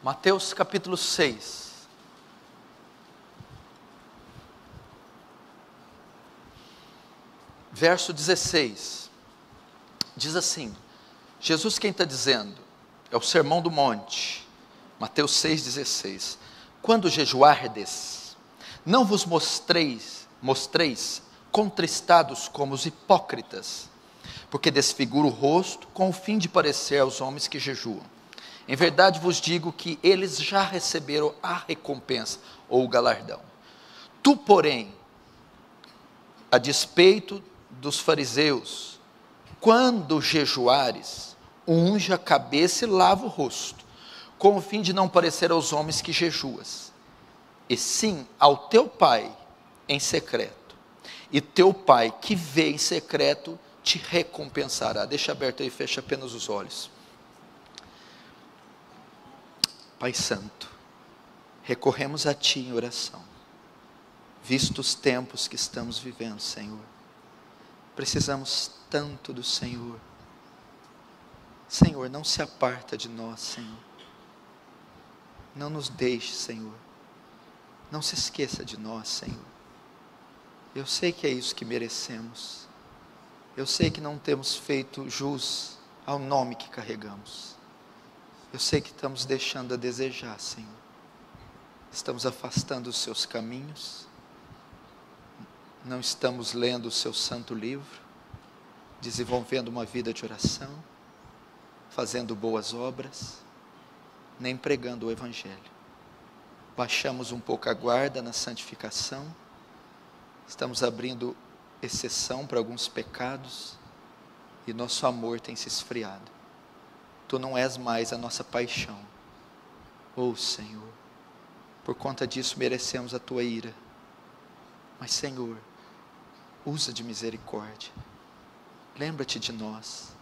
Mateus capítulo 6. Verso 16. Diz assim, Jesus quem está dizendo, é o Sermão do Monte, Mateus 6,16. Quando jejuardes, não vos mostreis contristados como os hipócritas, porque desfigura o rosto com o fim de parecer aos homens que jejuam. Em verdade vos digo que eles já receberam a recompensa ou o galardão. Tu, porém, a despeito dos fariseus, quando jejuares, unge a cabeça e lava o rosto, com o fim de não parecer aos homens que jejuas, e sim ao teu pai em secreto, e teu pai que vê em secreto te recompensará. Deixa aberto aí, fecha apenas os olhos. Pai Santo, recorremos a Ti em oração, visto os tempos que estamos vivendo, Senhor. Precisamos tanto do Senhor. Senhor, não se aparta de nós, Senhor. Não nos deixe, Senhor. Não se esqueça de nós, Senhor. Eu sei que é isso que merecemos. Eu sei que não temos feito jus ao nome que carregamos. Eu sei que estamos deixando a desejar, Senhor. Estamos afastando os seus caminhos. Não estamos lendo o seu santo livro, desenvolvendo uma vida de oração, fazendo boas obras, nem pregando o Evangelho. Baixamos um pouco a guarda na santificação, estamos abrindo exceção para alguns pecados, e nosso amor tem se esfriado. Tu não és mais a nossa paixão. Oh Senhor, por conta disso merecemos a Tua ira. Mas Senhor, usa de misericórdia. Lembra-te de nós.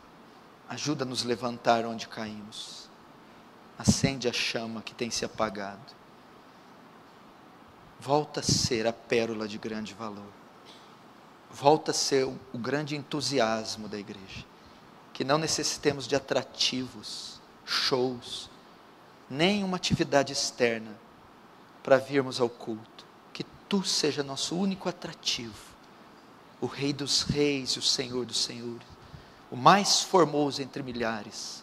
Ajuda a nos levantar onde caímos. Acende a chama que tem se apagado. Volta a ser a pérola de grande valor. Volta a ser o grande entusiasmo da igreja. Que não necessitemos de atrativos, shows, nem uma atividade externa para virmos ao culto. Que Tu seja nosso único atrativo, o Rei dos Reis e o Senhor dos Senhores, o mais formoso entre milhares,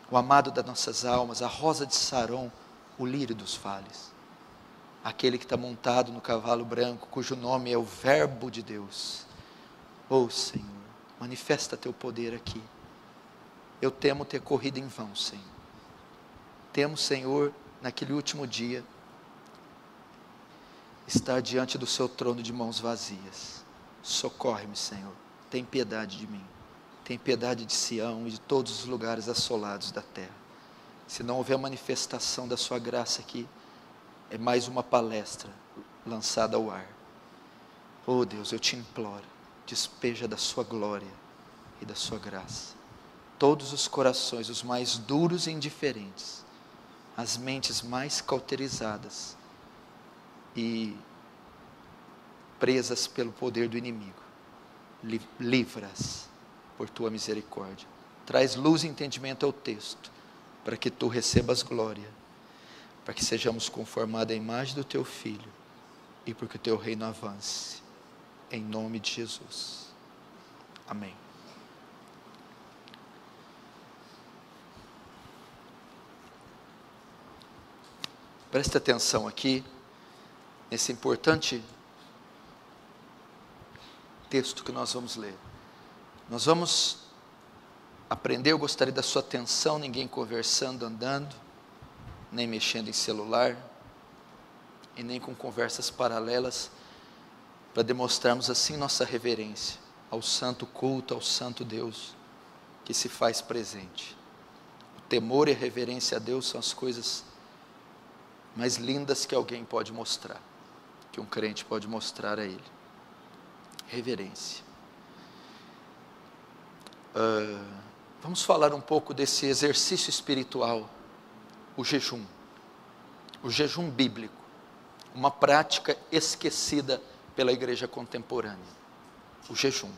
o amado das nossas almas, a rosa de Saron, o lírio dos vales, aquele que está montado no cavalo branco, cujo nome é o Verbo de Deus. Oh Senhor, manifesta Teu poder aqui. Eu temo ter corrido em vão, Senhor. Temo, Senhor, naquele último dia, estar diante do Seu trono de mãos vazias. Socorre-me, Senhor. Tem piedade de mim. Tem piedade de Sião e de todos os lugares assolados da terra. Se não houver manifestação da Sua graça aqui, é mais uma palestra lançada ao ar. Oh Deus, eu Te imploro, despeja da Sua glória e da Sua graça todos os corações, os mais duros e indiferentes, as mentes mais cauterizadas e presas pelo poder do inimigo. Livra-as por Tua misericórdia. Traz luz e entendimento ao texto, para que Tu recebas glória, para que sejamos conformados à imagem do Teu Filho, e para que o Teu reino avance, em nome de Jesus. Amém. Preste atenção aqui, nesse importante texto que nós vamos ler. Nós vamos aprender, eu gostaria da sua atenção, ninguém conversando, andando, nem mexendo em celular, e nem com conversas paralelas, para demonstrarmos assim nossa reverência ao santo culto, ao santo Deus, que se faz presente. O temor e a reverência a Deus são as coisas mais lindas que alguém pode mostrar, que um crente pode mostrar a Ele. Reverência. Vamos falar um pouco desse exercício espiritual, o jejum bíblico, uma prática esquecida pela igreja contemporânea, o jejum.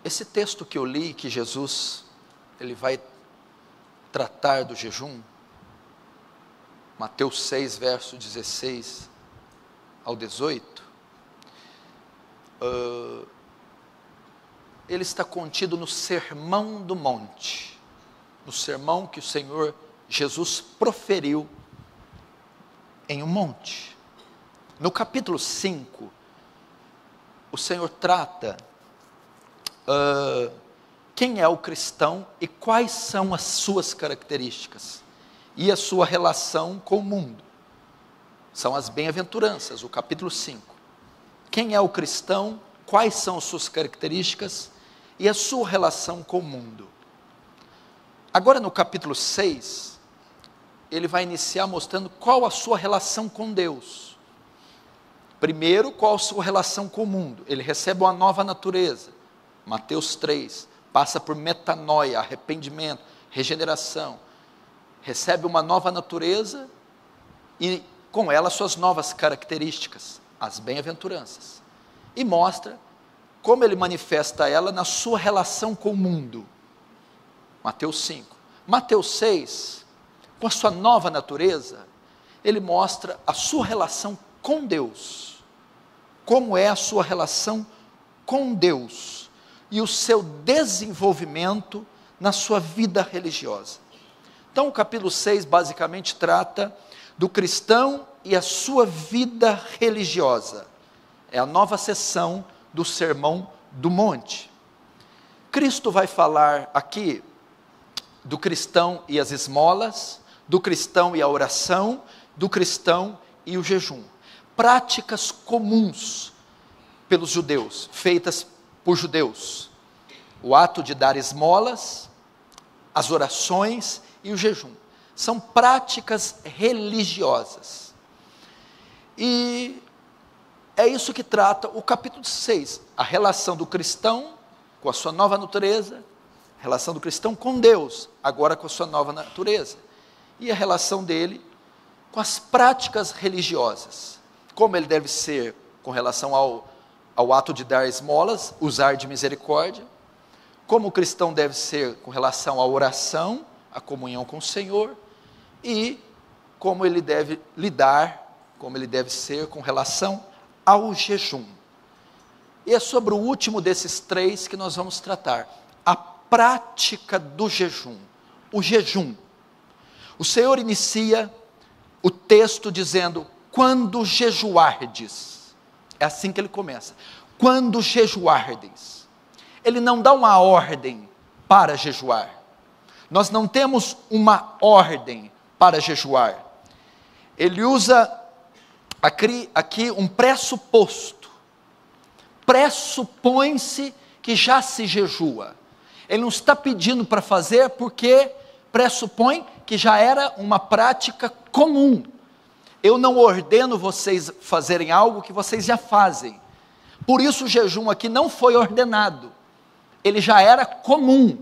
Esse texto que eu li, que Jesus ele vai tratar do jejum. Mateus 6, verso 16 ao 18. Ele está contido no Sermão do Monte, no sermão que o Senhor Jesus proferiu em um monte. No capítulo 5, o Senhor trata quem é o cristão e quais são as suas características e a sua relação com o mundo. São as bem-aventuranças, o capítulo 5. Quem é o cristão, quais são as suas características e a sua relação com o mundo. Agora no capítulo 6, ele vai iniciar mostrando qual a sua relação com Deus. Primeiro, qual a sua relação com o mundo. Ele recebe uma nova natureza. Mateus 3, passa por metanoia, arrependimento, regeneração. Recebe uma nova natureza e com ela suas novas características, as bem-aventuranças. E mostra como ele manifesta ela na sua relação com o mundo. Mateus 5. Mateus 6, com a sua nova natureza, ele mostra a sua relação com Deus. Como é a sua relação com Deus e o seu desenvolvimento na sua vida religiosa. Então o capítulo 6 basicamente trata do cristão e a sua vida religiosa. É a nova seção do Sermão do Monte. Cristo vai falar aqui do cristão e as esmolas, do cristão e a oração, do cristão e o jejum. Práticas comuns pelos judeus, feitas por judeus. O ato de dar esmolas, as orações e o jejum. São práticas religiosas. E é isso que trata o capítulo 6, a relação do cristão com a sua nova natureza, a relação do cristão com Deus, agora com a sua nova natureza, e a relação dele com as práticas religiosas, como ele deve ser com relação ao ato de dar esmolas, usar de misericórdia, como o cristão deve ser com relação à oração, à comunhão com o Senhor, e como ele deve lidar, como ele deve ser com relação ao jejum. E é sobre o último desses três que nós vamos tratar, a prática do jejum, o jejum. O Senhor inicia o texto dizendo, quando jejuardes, é assim que ele começa, quando jejuardes. Ele não dá uma ordem para jejuar, nós não temos uma ordem para jejuar, ele usa aqui um pressuposto, pressupõe-se que já se jejua, ele não está pedindo para fazer porque pressupõe que já era uma prática comum. Eu não ordeno vocês fazerem algo que vocês já fazem, por isso o jejum aqui não foi ordenado, ele já era comum,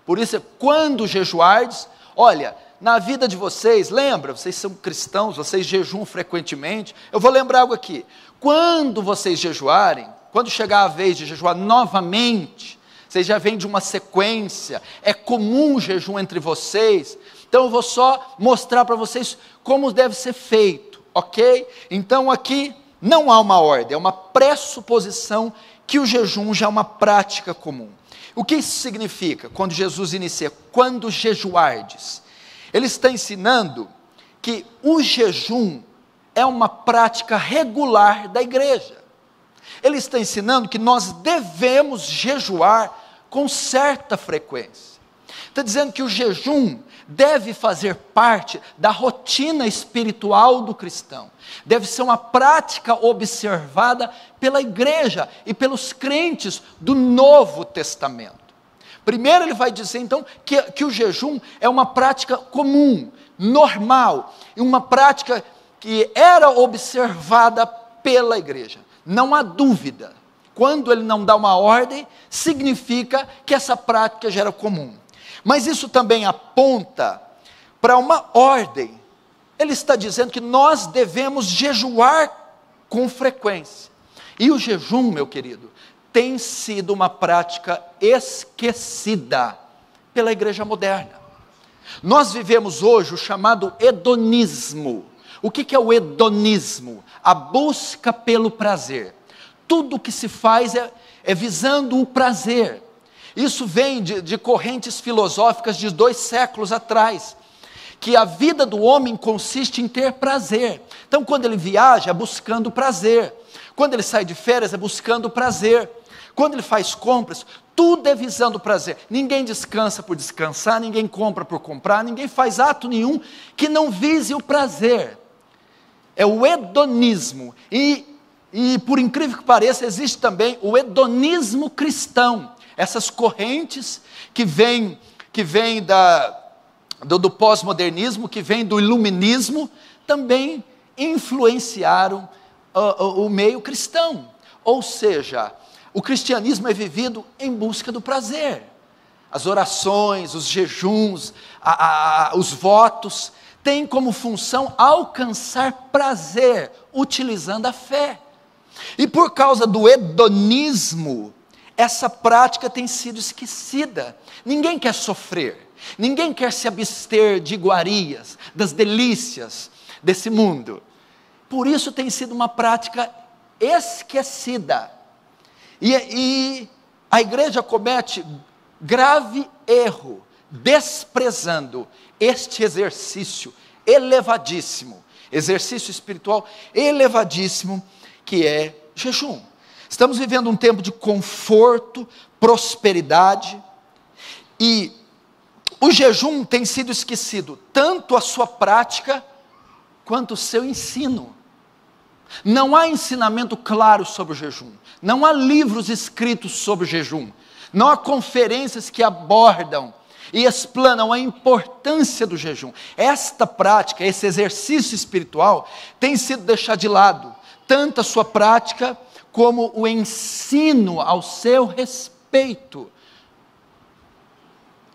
por isso quando jejuardes, olha, na vida de vocês, lembra, vocês são cristãos, vocês jejuam frequentemente, eu vou lembrar algo aqui, quando vocês jejuarem, quando chegar a vez de jejuar novamente, vocês já vêm de uma sequência, é comum o jejum entre vocês, então eu vou só mostrar para vocês como deve ser feito, ok? Então aqui não há uma ordem, é uma pressuposição que o jejum já é uma prática comum. O que isso significa? Quando Jesus inicia, quando jejuardes, ele está ensinando que o jejum é uma prática regular da igreja. Ele está ensinando que nós devemos jejuar com certa frequência. Está dizendo que o jejum deve fazer parte da rotina espiritual do cristão. Deve ser uma prática observada pela igreja e pelos crentes do Novo Testamento. Primeiro ele vai dizer então que o jejum é uma prática comum, normal, e uma prática que era observada pela igreja. Não há dúvida, quando ele não dá uma ordem, significa que essa prática já era comum. Mas isso também aponta para uma ordem. Ele está dizendo que nós devemos jejuar com frequência. E o jejum, meu querido, tem sido uma prática esquecida pela igreja moderna. Nós vivemos hoje o chamado hedonismo. O que é o hedonismo? A busca pelo prazer. Tudo o que se faz é visando o prazer. Isso vem de correntes filosóficas de 2 séculos atrás, que a vida do homem consiste em ter prazer. Então, quando ele viaja, é buscando prazer. Quando ele sai de férias, é buscando prazer. Quando ele faz compras, tudo é visando prazer. Ninguém descansa por descansar, ninguém compra por comprar, ninguém faz ato nenhum que não vise o prazer. É o hedonismo. E por incrível que pareça, existe também o hedonismo cristão. Essas correntes que vêm do pós-modernismo, que vêm do iluminismo, também influenciaram o meio cristão. Ou seja, o cristianismo é vivido em busca do prazer. As orações, os jejuns, os votos, têm como função alcançar prazer, utilizando a fé. E por causa do hedonismo, essa prática tem sido esquecida. Ninguém quer sofrer, ninguém quer se abster de iguarias, das delícias desse mundo. Por isso tem sido uma prática esquecida. E a igreja comete grave erro, desprezando este exercício elevadíssimo, exercício espiritual elevadíssimo, que é jejum. Estamos vivendo um tempo de conforto, prosperidade, e o jejum tem sido esquecido, tanto a sua prática, quanto o seu ensino. Não há ensinamento claro sobre o jejum, não há livros escritos sobre o jejum, não há conferências que abordam e explanam a importância do jejum. Esta prática, esse exercício espiritual, tem sido deixado de lado, tanto a sua prática, como o ensino ao seu respeito.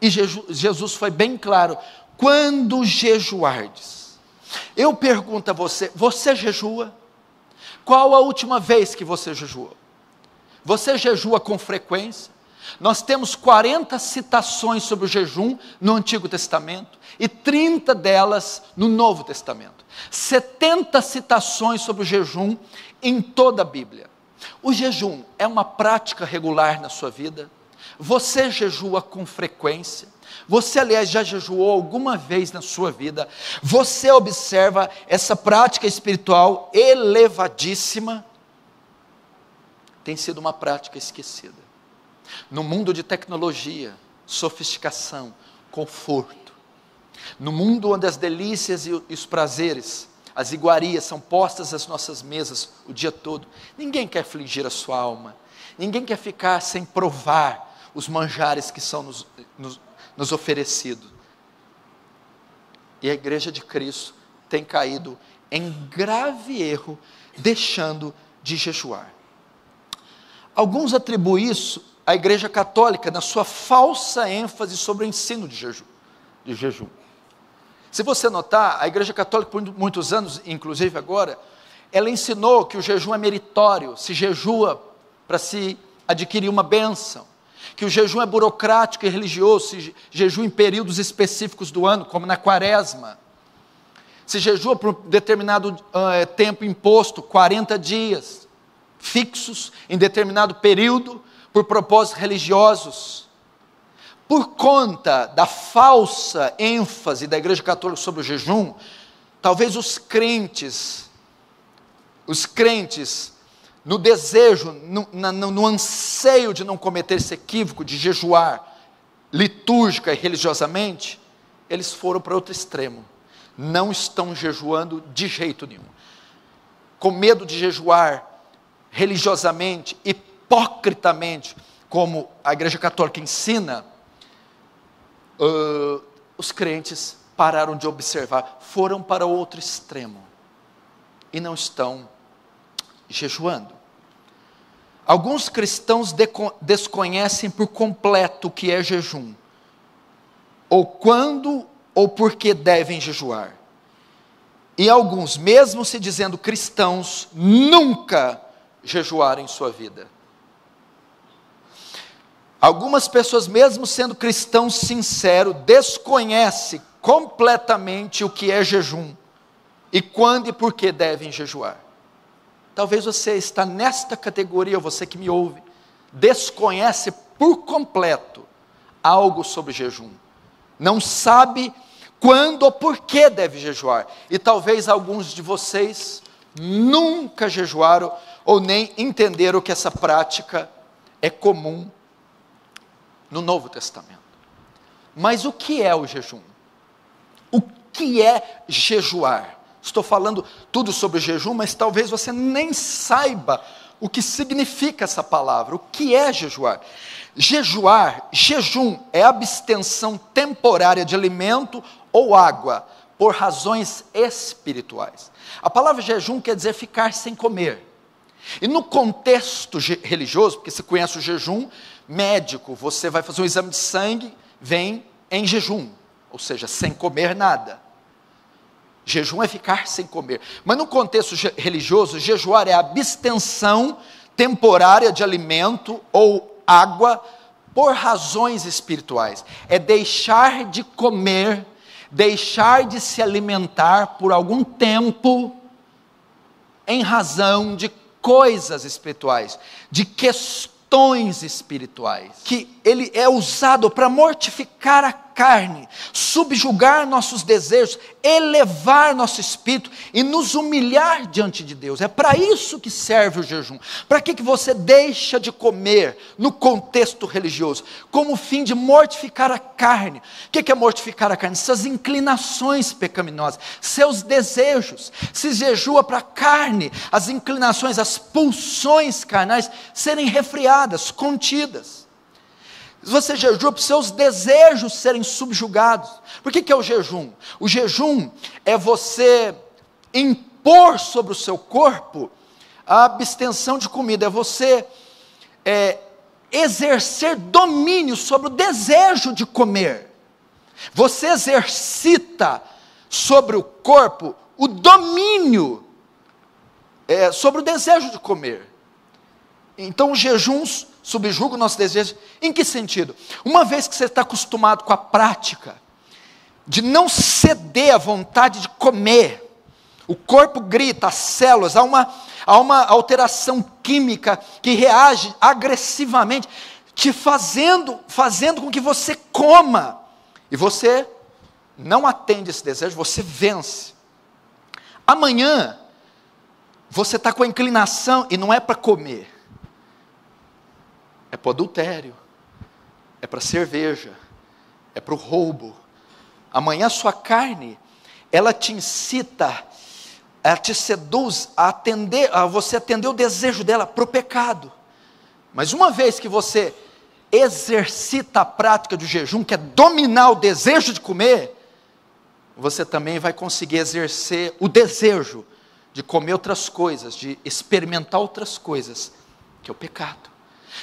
E Jesus foi bem claro: quando jejuardes. Eu pergunto a você, você jejua? Qual a última vez que você jejuou? Você jejua com frequência? Nós temos 40 citações sobre o jejum no Antigo Testamento e 30 delas no Novo Testamento. 70 citações sobre o jejum em toda a Bíblia. O jejum é uma prática regular na sua vida? Você jejua com frequência? Você, aliás, já jejuou alguma vez na sua vida? Você observa essa prática espiritual elevadíssima? Tem sido uma prática esquecida. No mundo de tecnologia, sofisticação, conforto, no mundo onde as delícias e os prazeres, as iguarias são postas às nossas mesas o dia todo, ninguém quer afligir a sua alma, ninguém quer ficar sem provar os manjares que são nos oferecidos. E a igreja de Cristo tem caído em grave erro, deixando de jejuar. Alguns atribuem isso à igreja católica, na sua falsa ênfase sobre o ensino de jejum. Se você notar, a igreja católica por muitos anos, inclusive agora, ela ensinou que o jejum é meritório, se jejua para se adquirir uma bênção, que o jejum é burocrático e religioso, se jejua em períodos específicos do ano, como na quaresma, se jejua por um determinado tempo imposto, 40 dias, fixos em determinado período, por propósitos religiosos. Por conta da falsa ênfase da igreja católica sobre o jejum, talvez os crentes, no desejo, no anseio de não cometer esse equívoco de jejuar litúrgica e religiosamente, eles foram para outro extremo, não estão jejuando de jeito nenhum, com medo de jejuar religiosamente, hipocritamente, como a igreja católica ensina, os crentes pararam de observar, foram para outro extremo, e não estão jejuando. Alguns cristãos desconhecem por completo o que é jejum, ou quando ou por que devem jejuar. E alguns, mesmo se dizendo cristãos, nunca jejuaram em sua vida. Algumas pessoas, mesmo sendo cristãos sinceros, desconhecem completamente o que é jejum e quando e por que devem jejuar. Talvez você está nesta categoria, ou você que me ouve, desconhece por completo algo sobre jejum. Não sabe quando ou por que deve jejuar. E talvez alguns de vocês nunca jejuaram ou nem entenderam que essa prática é comum no Novo Testamento. Mas o que é o jejum? O que é jejuar? Estou falando tudo sobre jejum, mas talvez você nem saiba o que significa essa palavra. O que é jejuar? Jejum é abstenção temporária de alimento ou água, por razões espirituais. A palavra jejum quer dizer ficar sem comer. E no contexto religioso, porque você conhece o jejum médico, você vai fazer um exame de sangue, vem em jejum, ou seja, sem comer nada. Jejum é ficar sem comer. Mas no contexto religioso, jejuar é a abstenção temporária de alimento ou água por razões espirituais. É deixar de comer, deixar de se alimentar por algum tempo em razão de coisas espirituais, de questões espirituais, que ele é usado para mortificar a carne, subjugar nossos desejos, elevar nosso espírito e nos humilhar diante de Deus. É para isso que serve o jejum. Para que você deixa de comer no contexto religioso? Como fim de mortificar a carne. O que é mortificar a carne? Suas inclinações pecaminosas, seus desejos. Se jejua para a carne, as inclinações, as pulsões carnais serem refreadas, contidas. Você jejua para os seus desejos serem subjugados. Por que é o jejum? O jejum é você impor sobre o seu corpo a abstenção de comida, é você exercer domínio sobre o desejo de comer. Você exercita sobre o corpo o domínio sobre o desejo de comer. Então o jejum subjuga o nosso desejo. Em que sentido? Uma vez que você está acostumado com a prática de não ceder à vontade de comer, o corpo grita, as células, há uma alteração química que reage agressivamente, te fazendo com que você coma, e você não atende esse desejo, você vence. Amanhã, você está com a inclinação, e não é para comer, é para o adultério, é para a cerveja, é para o roubo. Amanhã a sua carne, ela te incita, ela te seduz a você atender o desejo dela para o pecado. Mas uma vez que você exercita a prática do jejum, que é dominar o desejo de comer, você também vai conseguir exercer o desejo de comer outras coisas, de experimentar outras coisas, que é o pecado.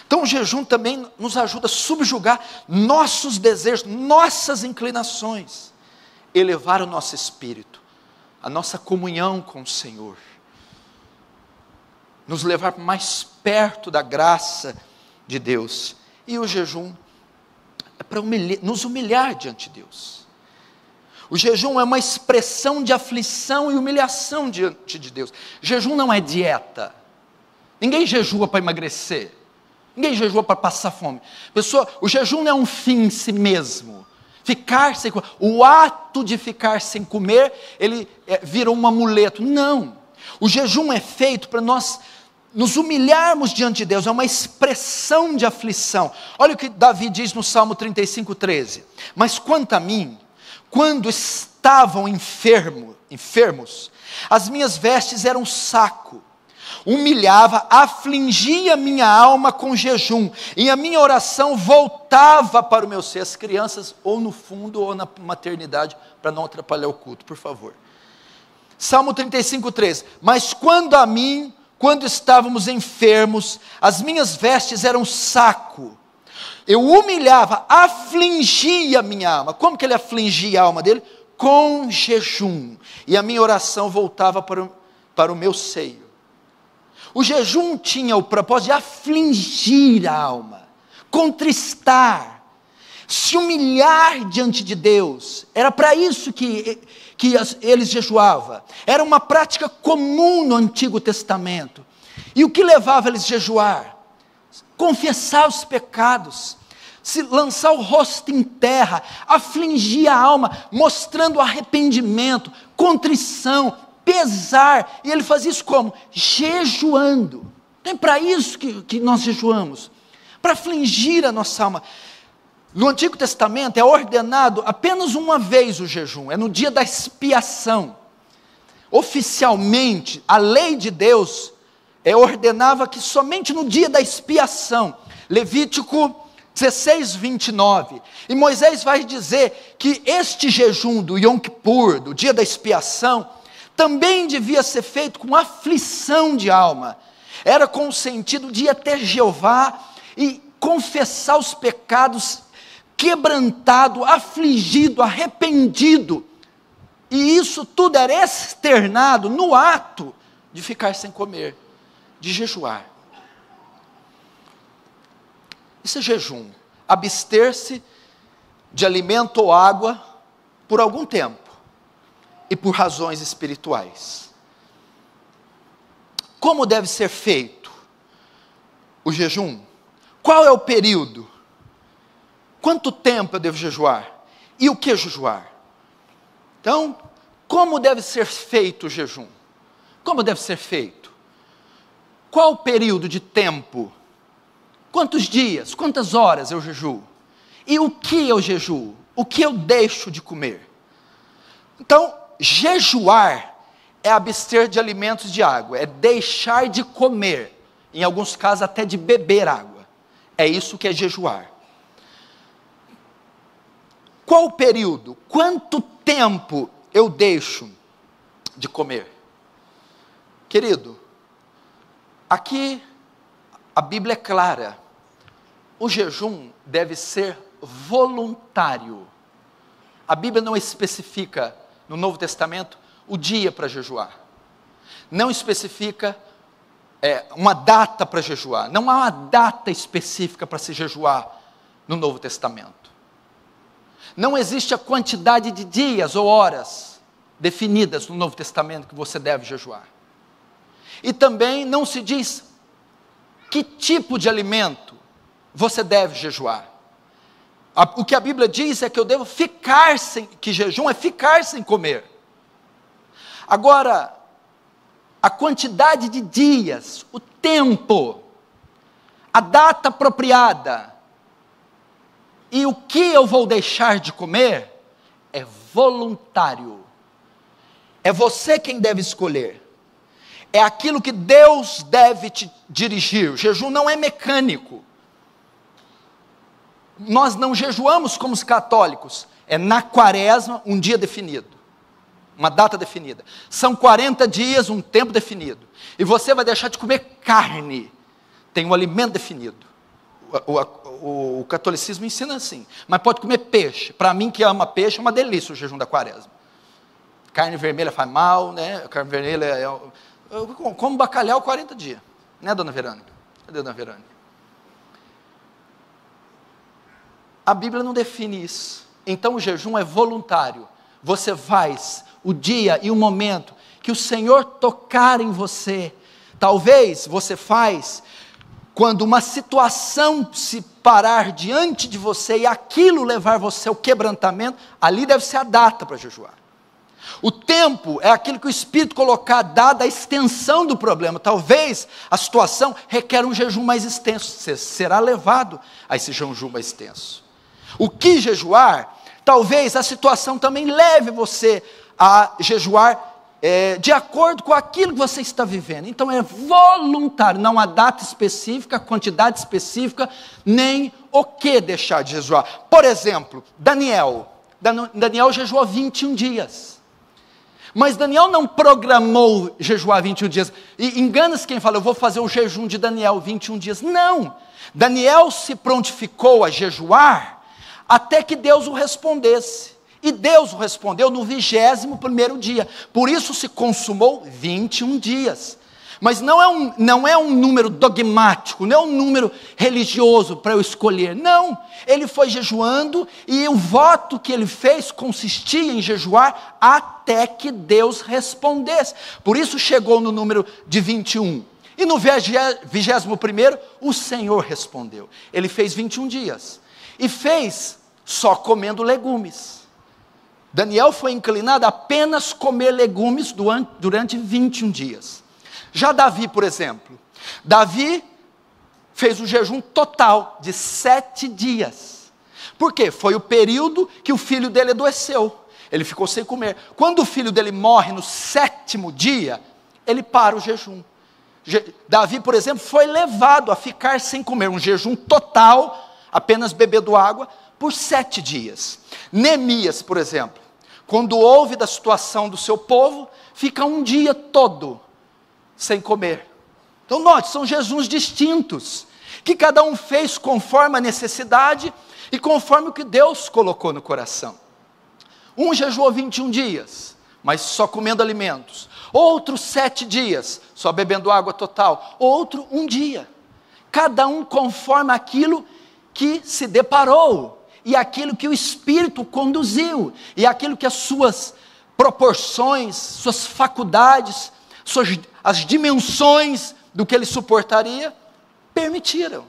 Então o jejum também nos ajuda a subjugar nossos desejos, nossas inclinações, elevar o nosso espírito, a nossa comunhão com o Senhor, nos levar mais perto da graça de Deus. E o jejum é para nos humilhar diante de Deus. O jejum é uma expressão de aflição e humilhação diante de Deus. Jejum não é dieta. Ninguém jejua para emagrecer. Ninguém jejua para passar fome. O jejum não é um fim em si mesmo. Ficar sem comer, o ato de ficar sem comer, ele vira um amuleto. Não. O jejum é feito para nós nos humilharmos diante de Deus. É uma expressão de aflição. Olha o que Davi diz no Salmo 35:13. Mas quanto a mim, quando estavam enfermos, as minhas vestes eram saco. Humilhava, afligia minha alma com jejum, e a minha oração voltava para o meu ser. As crianças, ou no fundo, ou na maternidade, para não atrapalhar o culto, por favor. Salmo 35:13. Mas quando a mim, quando estávamos enfermos, as minhas vestes eram saco. Eu humilhava, afligia minha alma. Como que ele afligia a alma dele? Com jejum. E a minha oração voltava para o meu seio. O jejum tinha o propósito de afligir a alma, contristar, se humilhar diante de Deus. Era para isso que eles jejuavam. Era uma prática comum no Antigo Testamento. E o que levava eles a jejuar? Confessar os pecados, se lançar o rosto em terra, afligir a alma, mostrando arrependimento, contrição, pesar. E ele faz isso como? Jejuando. Então é para isso que nós jejuamos, para afligir a nossa alma. No Antigo Testamento é ordenado apenas uma vez o jejum, é no dia da expiação. Oficialmente, a lei de Deus ordenava que somente no dia da expiação, Levítico 16, 29, e Moisés vai dizer que este jejum do Yom Kippur, do dia da expiação, também devia ser feito com aflição de alma. Era com o sentido de ir até Jeová e confessar os pecados, quebrantado, afligido, arrependido. E isso tudo era externado no ato de ficar sem comer, de jejuar. Isso é jejum, abster-se de alimento ou água por algum tempo e por razões espirituais. Como deve ser feito o jejum? Qual é o período? Quanto tempo eu devo jejuar? E o que jejuar? Então, como deve ser feito o jejum? Como deve ser feito? Qual o período de tempo? Quantos dias, quantas horas eu jejuo? E o que eu jejuo? O que eu deixo de comer? Então, jejuar é abster de alimentos de água, é deixar de comer, em alguns casos até de beber água. É isso que é jejuar. Qual o período? Quanto tempo eu deixo de comer? Querido, aqui a Bíblia é clara. O jejum deve ser voluntário. A Bíblia não especifica no Novo Testamento o dia para jejuar. Não especifica uma data para jejuar. Não há uma data específica para se jejuar no Novo Testamento. Não existe a quantidade de dias ou horas definidas no Novo Testamento que você deve jejuar. E também não se diz que tipo de alimento você deve jejuar. O que a Bíblia diz é que eu devo ficar sem, que jejum é ficar sem comer. Agora, a quantidade de dias, o tempo, a data apropriada, e o que eu vou deixar de comer, é voluntário. É você quem deve escolher. É aquilo que Deus deve te dirigir. O jejum não é mecânico. Nós não jejuamos como os católicos. É na quaresma, um dia definido. Uma data definida. São 40 dias, um tempo definido. E você vai deixar de comer carne. Tem um alimento definido. O catolicismo ensina assim. Mas pode comer peixe. Para mim que ama peixe, é uma delícia o jejum da quaresma. Carne vermelha faz mal, né? Carne vermelha eu como bacalhau 40 dias. Né, dona Verônica? Cadê a dona Verônica? A Bíblia não define isso. Então o jejum é voluntário. Você faz o dia e o momento que o Senhor tocar em você. Talvez você faz quando uma situação se parar diante de você e aquilo levar você ao quebrantamento, ali deve ser a data para jejuar. O tempo é aquilo que o Espírito colocar, dada a extensão do problema. Talvez a situação requer um jejum mais extenso. Você será levado a esse jejum mais extenso. O que jejuar? Talvez a situação também leve você a jejuar de acordo com aquilo que você está vivendo. Então é voluntário, não há data específica, quantidade específica, nem o que deixar de jejuar. Por exemplo, Daniel jejuou 21 dias. Mas Daniel não programou jejuar 21 dias. E engana-se quem fala, eu vou fazer o jejum de Daniel 21 dias. Não, Daniel se prontificou a jejuar até que Deus o respondesse. E Deus o respondeu no 21º dia. Por isso se consumou 21 dias. Mas não é um número dogmático, não é um número religioso para eu escolher. Não, ele foi jejuando e o voto que ele fez consistia em jejuar até que Deus respondesse. Por isso chegou no número de 21. E no 21º, o Senhor respondeu. Ele fez 21 dias. E fez só comendo legumes. Daniel foi inclinado a apenas comer legumes durante 21 dias. Já Davi, por exemplo, Davi fez um jejum total de 7 dias. Por quê? Foi o período que o filho dele adoeceu. Ele ficou sem comer. Quando o filho dele morre no 7º dia, ele para o jejum. Davi, por exemplo, foi levado a ficar sem comer, um jejum total, apenas bebendo água, por 7 dias. Neemias, por exemplo, quando ouve da situação do seu povo, fica um dia todo sem comer. Então note, são jejuns distintos, que cada um fez conforme a necessidade e conforme o que Deus colocou no coração. Um jejuou 21 dias, mas só comendo alimentos. Outro 7 dias, só bebendo água total. Outro 1 dia. Cada um conforme aquilo que se deparou, e aquilo que o Espírito conduziu, e aquilo que as suas proporções, suas faculdades, as dimensões do que ele suportaria, permitiram.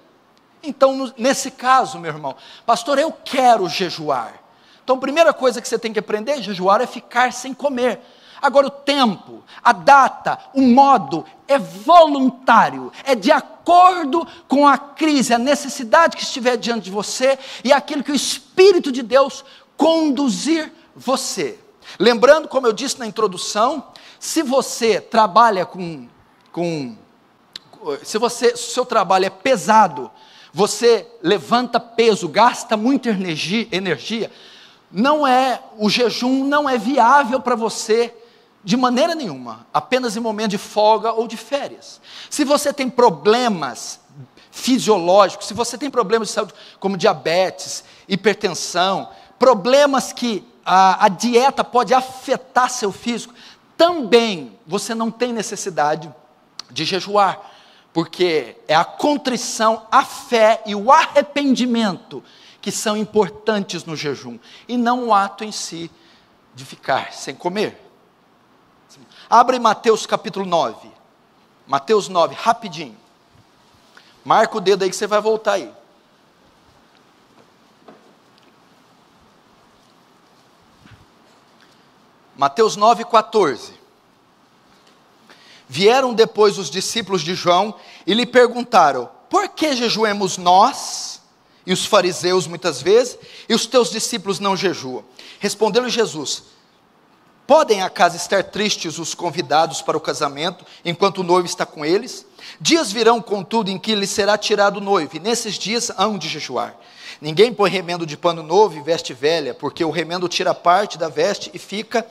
Então, nesse caso, meu irmão, pastor, eu quero jejuar. Então, a primeira coisa que você tem que aprender, jejuar, é ficar sem comer. Agora, o tempo, a data, o modo, é voluntário, é de acordo com a crise, a necessidade que estiver diante de você, e aquilo que o Espírito de Deus conduzir você. Lembrando, como eu disse na introdução, se você trabalha se o seu trabalho é pesado, você levanta peso, gasta muita energia, o jejum não é viável para você de maneira nenhuma, apenas em momento de folga ou de férias. Se você tem problemas fisiológicos, se você tem problemas de saúde como diabetes, hipertensão, problemas que a dieta pode afetar seu físico, também você não tem necessidade de jejuar, porque é a contrição, a fé e o arrependimento que são importantes no jejum, e não o ato em si de ficar sem comer. Abra em Mateus capítulo 9, Mateus 9, rapidinho, marca o dedo aí que você vai voltar aí. Mateus 9, 14. Vieram depois os discípulos de João e lhe perguntaram: por que jejuemos nós e os fariseus muitas vezes, e os teus discípulos não jejuam? Respondeu-lhe Jesus: podem acaso estar tristes os convidados para o casamento, enquanto o noivo está com eles? Dias virão, contudo, em que lhes será tirado o noivo, e nesses dias hão de jejuar. Ninguém põe remendo de pano novo e veste velha, porque o remendo tira parte da veste e fica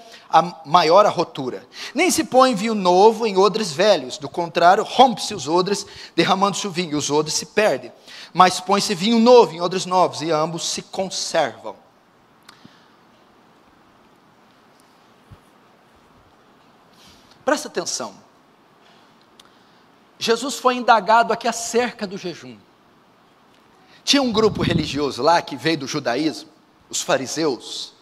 maior a rotura. Nem se põe vinho novo em odres velhos, do contrário, rompe-se os odres, derramando-se o vinho, e os odres se perdem. Mas põe-se vinho novo em odres novos, e ambos se conservam. Presta atenção. Jesus foi indagado aqui acerca do jejum. Tinha um grupo religioso lá que veio do judaísmo, os fariseus,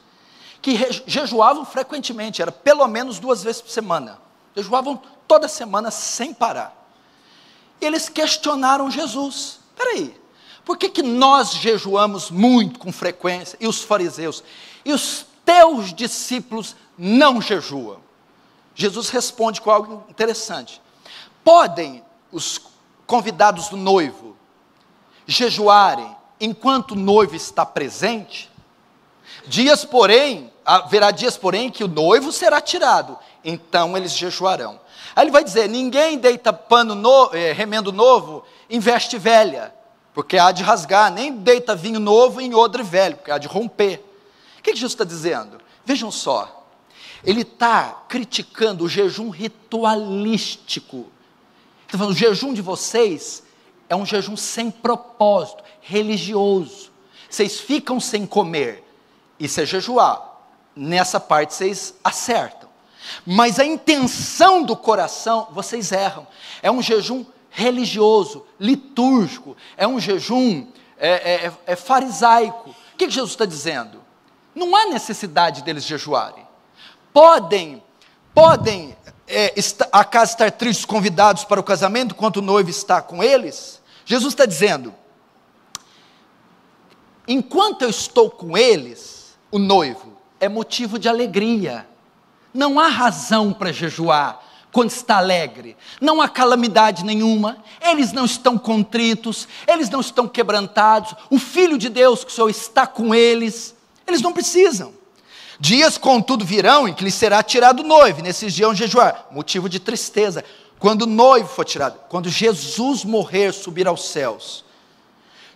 que jejuavam frequentemente, era pelo menos 2 vezes por semana. Jejuavam toda semana sem parar. Eles questionaram Jesus: peraí, por que nós jejuamos muito com frequência, e os fariseus, e os teus discípulos não jejuam? Jesus responde com algo interessante: podem os convidados do noivo jejuarem enquanto o noivo está presente? Haverá dias, porém, que o noivo será tirado, então eles jejuarão. Aí ele vai dizer: ninguém deita remendo novo em veste velha, porque há de rasgar, nem deita vinho novo em odre velho, porque há de romper. O que Jesus está dizendo? Vejam só, ele está criticando o jejum ritualístico. Ele está falando: o jejum de vocês é um jejum sem propósito, religioso. Vocês ficam sem comer, isso é jejuar. Nessa parte vocês acertam. mas a intenção do coração, vocês erram. É um jejum religioso, litúrgico, é um jejum farisaico. O que Jesus está dizendo? Não há necessidade deles jejuarem. Podem acaso estar tristes, convidados para o casamento, enquanto o noivo está com eles? Jesus está dizendo, enquanto eu estou com eles, o noivo, é motivo de alegria. Não há razão para jejuar quando está alegre. Não há calamidade nenhuma. Eles não estão contritos, eles não estão quebrantados. O Filho de Deus, que o Senhor está com eles, eles não precisam. Dias, contudo, virão em que lhe será tirado o noivo, nesses dias vão jejuar, motivo de tristeza, quando o noivo for tirado, quando Jesus morrer, subir aos céus.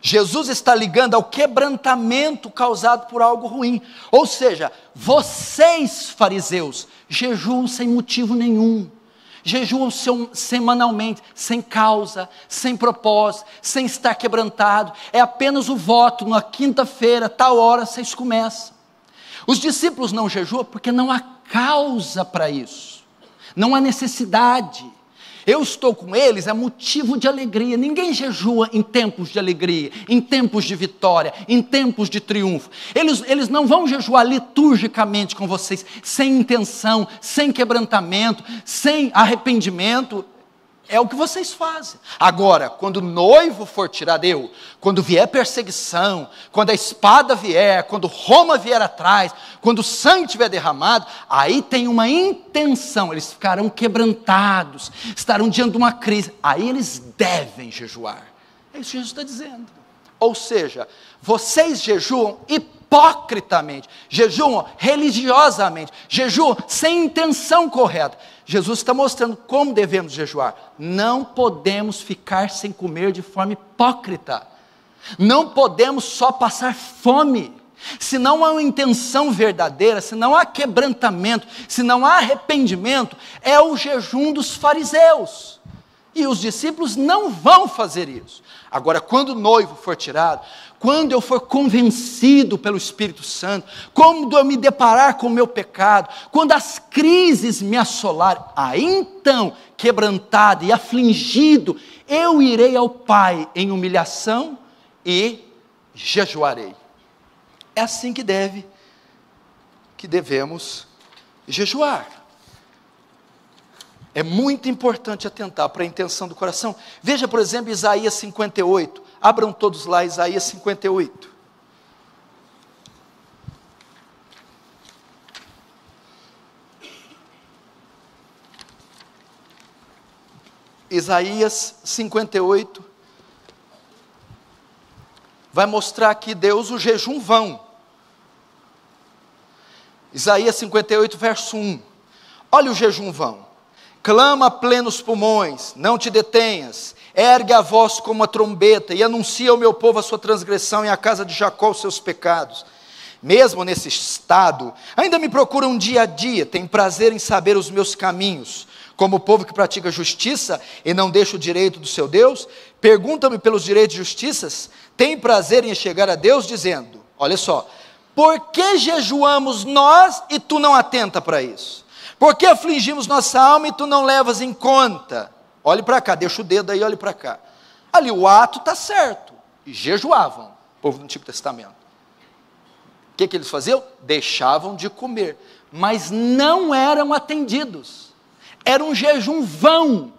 Jesus está ligando ao quebrantamento causado por algo ruim, ou seja, vocês fariseus, jejuam sem motivo nenhum, jejuam semanalmente, sem causa, sem propósito, sem estar quebrantado, é apenas o voto, na quinta-feira, tal hora, vocês começam. Os discípulos não jejuam porque não há causa para isso, não há necessidade. Eu estou com eles, é motivo de alegria. Ninguém jejua em tempos de alegria, em tempos de vitória, em tempos de triunfo. Eles não vão jejuar liturgicamente com vocês, sem intenção, sem quebrantamento, sem arrependimento. É o que vocês fazem. Agora, quando o noivo for tirado, quando vier perseguição, quando a espada vier, quando Roma vier atrás, quando o sangue estiver derramado, aí tem uma intenção, eles ficarão quebrantados, estarão diante de uma crise, aí eles devem jejuar. É isso que Jesus está dizendo. Ou seja, vocês jejuam hipocritamente, jejuam religiosamente, jejuam sem intenção correta. Jesus está mostrando como devemos jejuar. Não podemos ficar sem comer de forma hipócrita. Não podemos só passar fome. Se não há uma intenção verdadeira, se não há quebrantamento, se não há arrependimento, é o jejum dos fariseus. E os discípulos não vão fazer isso. Agora, quando o noivo for tirado, quando eu for convencido pelo Espírito Santo, quando eu me deparar com o meu pecado, quando as crises me assolarem, aí então, quebrantado e afligido, eu irei ao Pai em humilhação e jejuarei. É assim que devemos jejuar. É muito importante atentar para a intenção do coração. Veja, por exemplo, Isaías 58. Abram todos lá, Isaías 58. Isaías 58 vai mostrar aqui Deus o jejum vão. Isaías 58, verso 1. Olha o jejum vão. Clama a plenos pulmões, não te detenhas, ergue a voz como a trombeta e anuncia ao meu povo a sua transgressão e à casa de Jacó os seus pecados. Mesmo nesse estado, ainda me procuram dia a dia, tem prazer em saber os meus caminhos. Como o povo que pratica justiça e não deixa o direito do seu Deus, pergunta-me pelos direitos de justiça, tem prazer em chegar a Deus dizendo, olha só, por que jejuamos nós e tu não atenta para isso? Por que afligimos nossa alma e tu não levas em conta? Olhe para cá, deixa o dedo aí, olhe para cá. Ali o ato está certo. E jejuavam, o povo do Antigo Testamento. O que eles faziam? Deixavam de comer. Mas não eram atendidos. Era um jejum vão.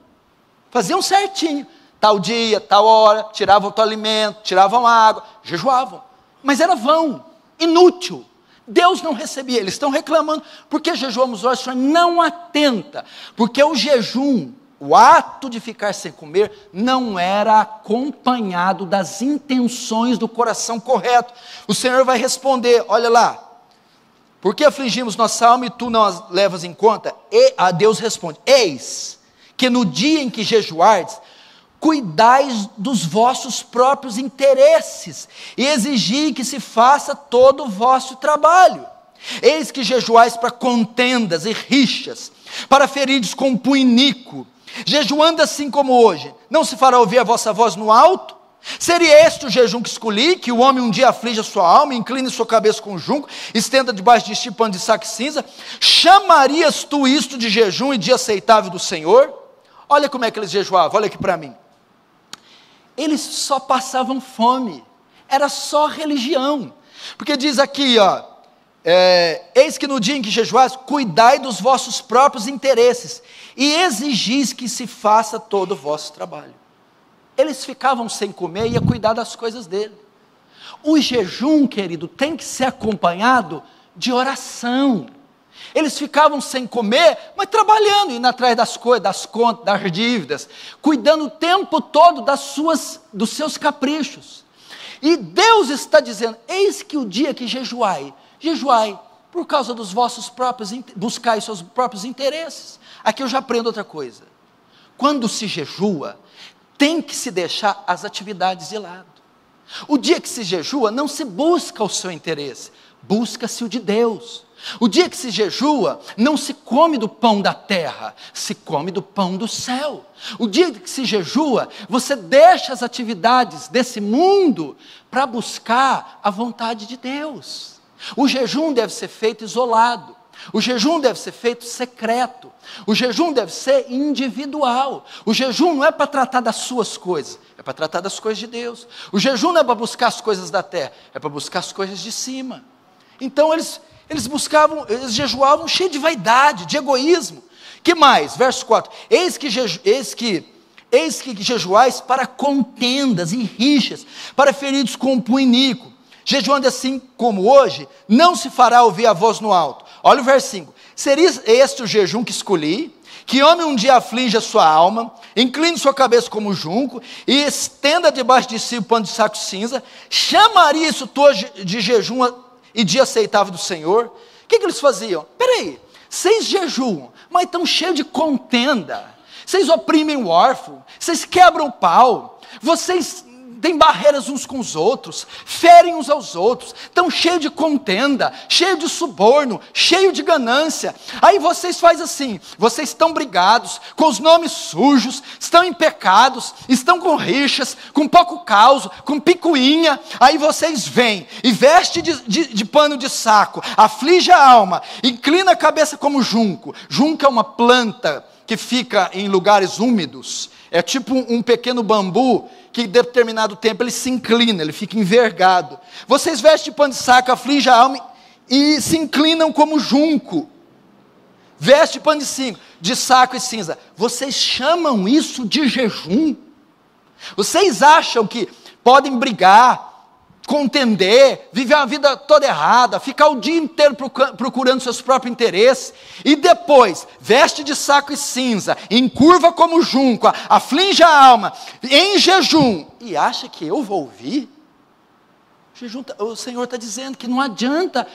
Faziam certinho. Tal dia, tal hora, tiravam o alimento, tiravam água, jejuavam. Mas era vão, inútil. Deus não recebia, eles estão reclamando, porque jejuamos hoje, o Senhor não atenta, porque o jejum, o ato de ficar sem comer, não era acompanhado das intenções do coração correto. O Senhor vai responder, olha lá, por que afligimos nossa alma e tu não as levas em conta? E a Deus responde, eis que no dia em que jejuardes, cuidais dos vossos próprios interesses, e exigi que se faça todo o vosso trabalho. Eis que jejuais para contendas e rixas, para feridos com punho iníquo, jejuando assim como hoje, não se fará ouvir a vossa voz no alto? Seria este o jejum que escolhi, que o homem um dia aflige a sua alma, incline sua cabeça com junco, estenda debaixo de ti pano de saco e cinza? Chamarias tu isto de jejum e dia aceitável do Senhor? Olha como é que eles jejuavam, olha aqui para mim. Eles só passavam fome, era só religião, porque diz aqui, eis que no dia em que jejuais, cuidai dos vossos próprios interesses, e exigis que se faça todo o vosso trabalho. Eles ficavam sem comer e ia cuidar das coisas dele. O jejum, querido, tem que ser acompanhado de oração. Eles ficavam sem comer, mas trabalhando, indo atrás das coisas, das contas, das dívidas, cuidando o tempo todo dos seus caprichos. E Deus está dizendo, eis que o dia que jejuai por causa dos vossos próprios, buscai seus próprios interesses. Aqui eu já aprendo outra coisa. Quando se jejua, tem que se deixar as atividades de lado. O dia que se jejua, não se busca o seu interesse, busca-se o de Deus. O dia que se jejua, não se come do pão da terra, se come do pão do céu. O dia que se jejua, você deixa as atividades desse mundo para buscar a vontade de Deus. O jejum deve ser feito isolado. O jejum deve ser feito secreto. O jejum deve ser individual. O jejum não é para tratar das suas coisas, é para tratar das coisas de Deus. O jejum não é para buscar as coisas da terra, é para buscar as coisas de cima. Então eles jejuavam cheio de vaidade, de egoísmo. Que mais? Verso 4. Eis que jejuais para contendas e rixas, para feridos com um punho iníquo. Jejuando assim como hoje, não se fará ouvir a voz no alto. Olha o verso 5. Seria este o jejum que escolhi, que homem um dia aflige a sua alma, incline sua cabeça como junco, e estenda debaixo de si o pano de saco cinza? Chamaria isso de jejum e dia aceitável do Senhor? O que eles faziam? Peraí, vocês jejuam, mas estão cheios de contenda, vocês oprimem o órfão, vocês quebram o pau, vocês têm barreiras uns com os outros, ferem uns aos outros, estão cheios de contenda, cheios de suborno, cheios de ganância. Aí vocês fazem assim, vocês estão brigados, com os nomes sujos, estão em pecados, estão com rixas, com pouco caos, com picuinha. Aí vocês vêm e veste de pano de saco, aflige a alma, inclina a cabeça como junco. Junco é uma planta que fica em lugares úmidos, é tipo um pequeno bambu, que em determinado tempo ele se inclina, ele fica envergado. Vocês vestem de pano de saco, aflige a alma e se inclinam como junco. Veste de pano de saco e cinza. Vocês chamam isso de jejum? Vocês acham que podem brigar, contender, viver uma vida toda errada, ficar o dia inteiro procurando seus próprios interesses, e depois veste de saco e cinza, encurva como junco, aflige a alma, em jejum, e acha que eu vou ouvir? O Senhor está dizendo que não adianta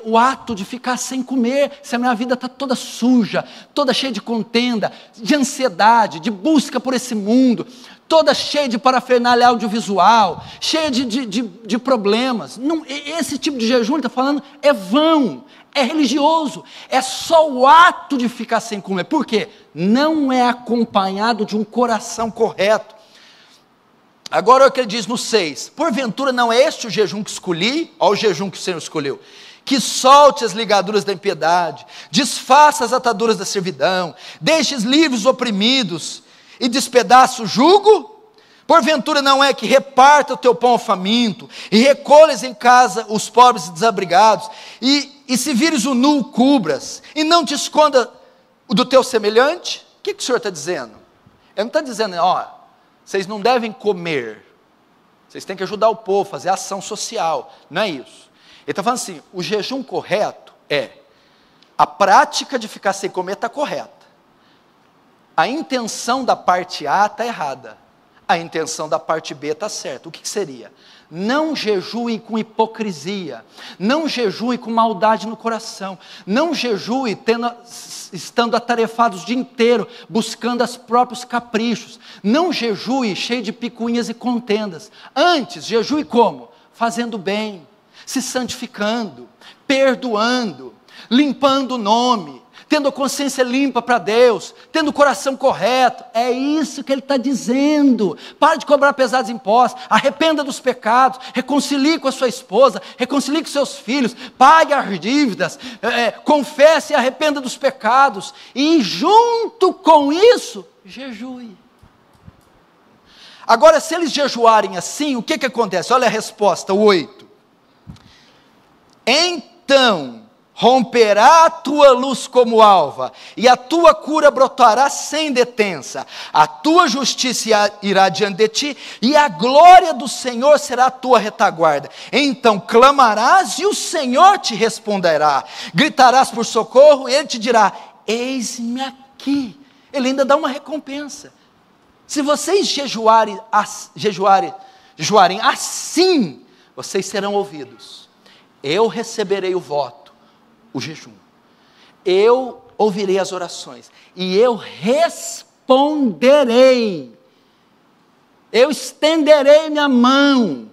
o ato de ficar sem comer, se a minha vida está toda suja, toda cheia de contenda, de ansiedade, de busca por esse mundo, toda cheia de parafernália audiovisual, cheia de problemas. Não, esse tipo de jejum, ele está falando, é vão, é religioso, é só o ato de ficar sem comer. Por quê? Não é acompanhado de um coração correto. Agora, o que ele diz no 6, porventura não é este o jejum que escolhi? Olha o jejum que o Senhor escolheu. Que solte as ligaduras da impiedade, desfaça as ataduras da servidão, deixe livres os oprimidos, e despedaça o jugo? Porventura não é que reparta o teu pão ao faminto, e recolhes em casa os pobres e desabrigados, e se vires o nu, cubras, e não te esconda do teu semelhante? O que o Senhor está dizendo? Ele não está dizendo, vocês não devem comer, vocês têm que ajudar o povo, fazer ação social, não é isso. Ele está falando assim, o jejum correto é, a prática de ficar sem comer está correta, a intenção da parte A está errada, a intenção da parte B está certa. O que seria? Não jejue com hipocrisia, não jejue com maldade no coração, não jejue estando atarefados o dia inteiro, buscando os próprios caprichos, não jejue cheio de picuinhas e contendas. Antes, jejue como? Fazendo bem, se santificando, perdoando, limpando o nome, tendo a consciência limpa para Deus, tendo o coração correto. É isso que ele está dizendo. Pare de cobrar pesados impostos, arrependa dos pecados, reconcilie com a sua esposa, reconcilie com seus filhos, pague as dívidas, confesse e arrependa dos pecados, e junto com isso, jejue. Agora, se eles jejuarem assim, o que acontece? Olha a resposta, 8. Então romperá a tua luz como alva, e a tua cura brotará sem detença, a tua justiça irá diante de ti, e a glória do Senhor será a tua retaguarda. Então clamarás, e o Senhor te responderá, gritarás por socorro, e Ele te dirá, eis-me aqui. Ele ainda dá uma recompensa. Se vocês jejuarem assim, vocês serão ouvidos. Eu receberei o voto, o jejum. Eu ouvirei as orações e eu responderei. Eu estenderei minha mão.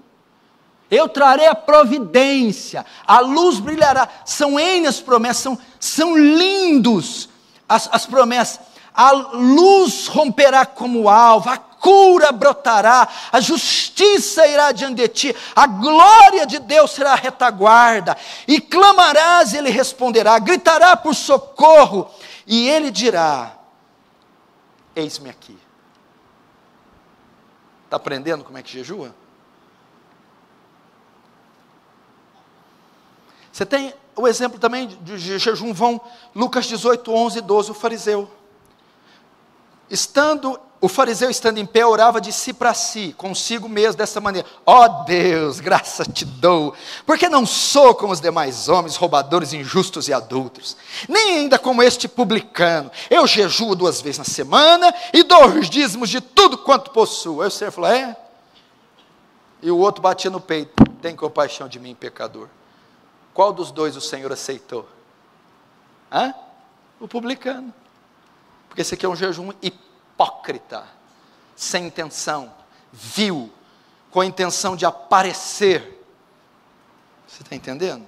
Eu trarei a providência. A luz brilhará. São N as promessas, são lindos as promessas. A luz romperá como alva, a cura brotará, a justiça irá diante de ti, a glória de Deus será a retaguarda, e clamarás, Ele responderá, gritará por socorro, e Ele dirá, eis-me aqui. Está aprendendo como é que jejua? Você tem o exemplo também de jejum, Lucas 18, 11 e 12, o fariseu. O fariseu estando em pé, orava de si para si, consigo mesmo, dessa maneira, ó Deus, graça te dou, porque não sou como os demais homens, roubadores, injustos e adúlteros, nem ainda como este publicano, eu jejuo 2 vezes na semana, e dou os dízimos de tudo quanto possuo. Aí o Senhor falou, E o outro batia no peito, tem compaixão de mim, pecador. Qual dos dois o Senhor aceitou? O publicano. Porque esse aqui é um jejum hipócrita, sem intenção, vil, com a intenção de aparecer. Você está entendendo?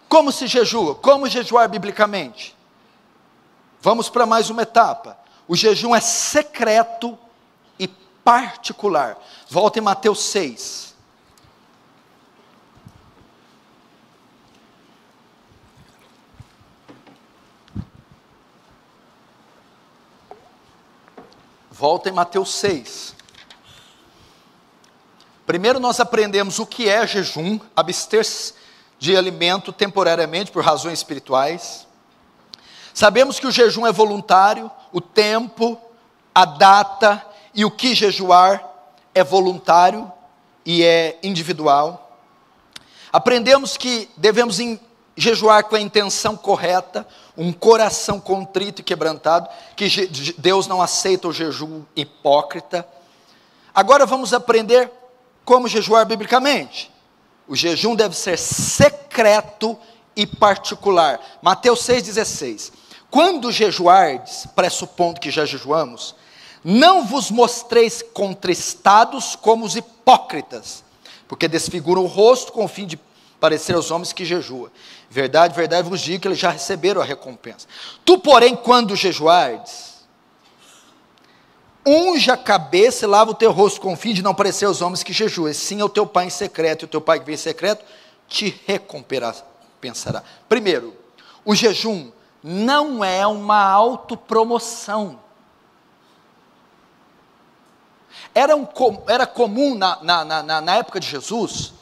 Como se jejua? Como jejuar biblicamente? Vamos para mais uma etapa. O jejum é secreto e particular. Volta em Mateus 6. Volta em Mateus 6. Primeiro nós aprendemos o que é jejum, abster-se de alimento temporariamente por razões espirituais. Sabemos que o jejum é voluntário, o tempo, a data e o que jejuar é voluntário e é individual. Aprendemos que devemos jejuar com a intenção correta, um coração contrito e quebrantado, que Deus não aceita o jejum hipócrita. Agora vamos aprender como jejuar biblicamente. O jejum deve ser secreto e particular. Mateus 6,16. Quando jejuardes, pressupondo que já jejuamos, não vos mostreis contristados como os hipócritas, porque desfiguram o rosto com o fim de parecer aos homens que jejuam. Verdade, verdade vos digo que eles já receberam a recompensa. Tu, porém, quando jejuardes, unge a cabeça e lava o teu rosto com o fim de não parecer aos homens que jejuam, e sim ao teu pai em secreto, e o teu pai que vem em secreto te recompensará. Primeiro, o jejum não é uma autopromoção. Era comum na época de Jesus,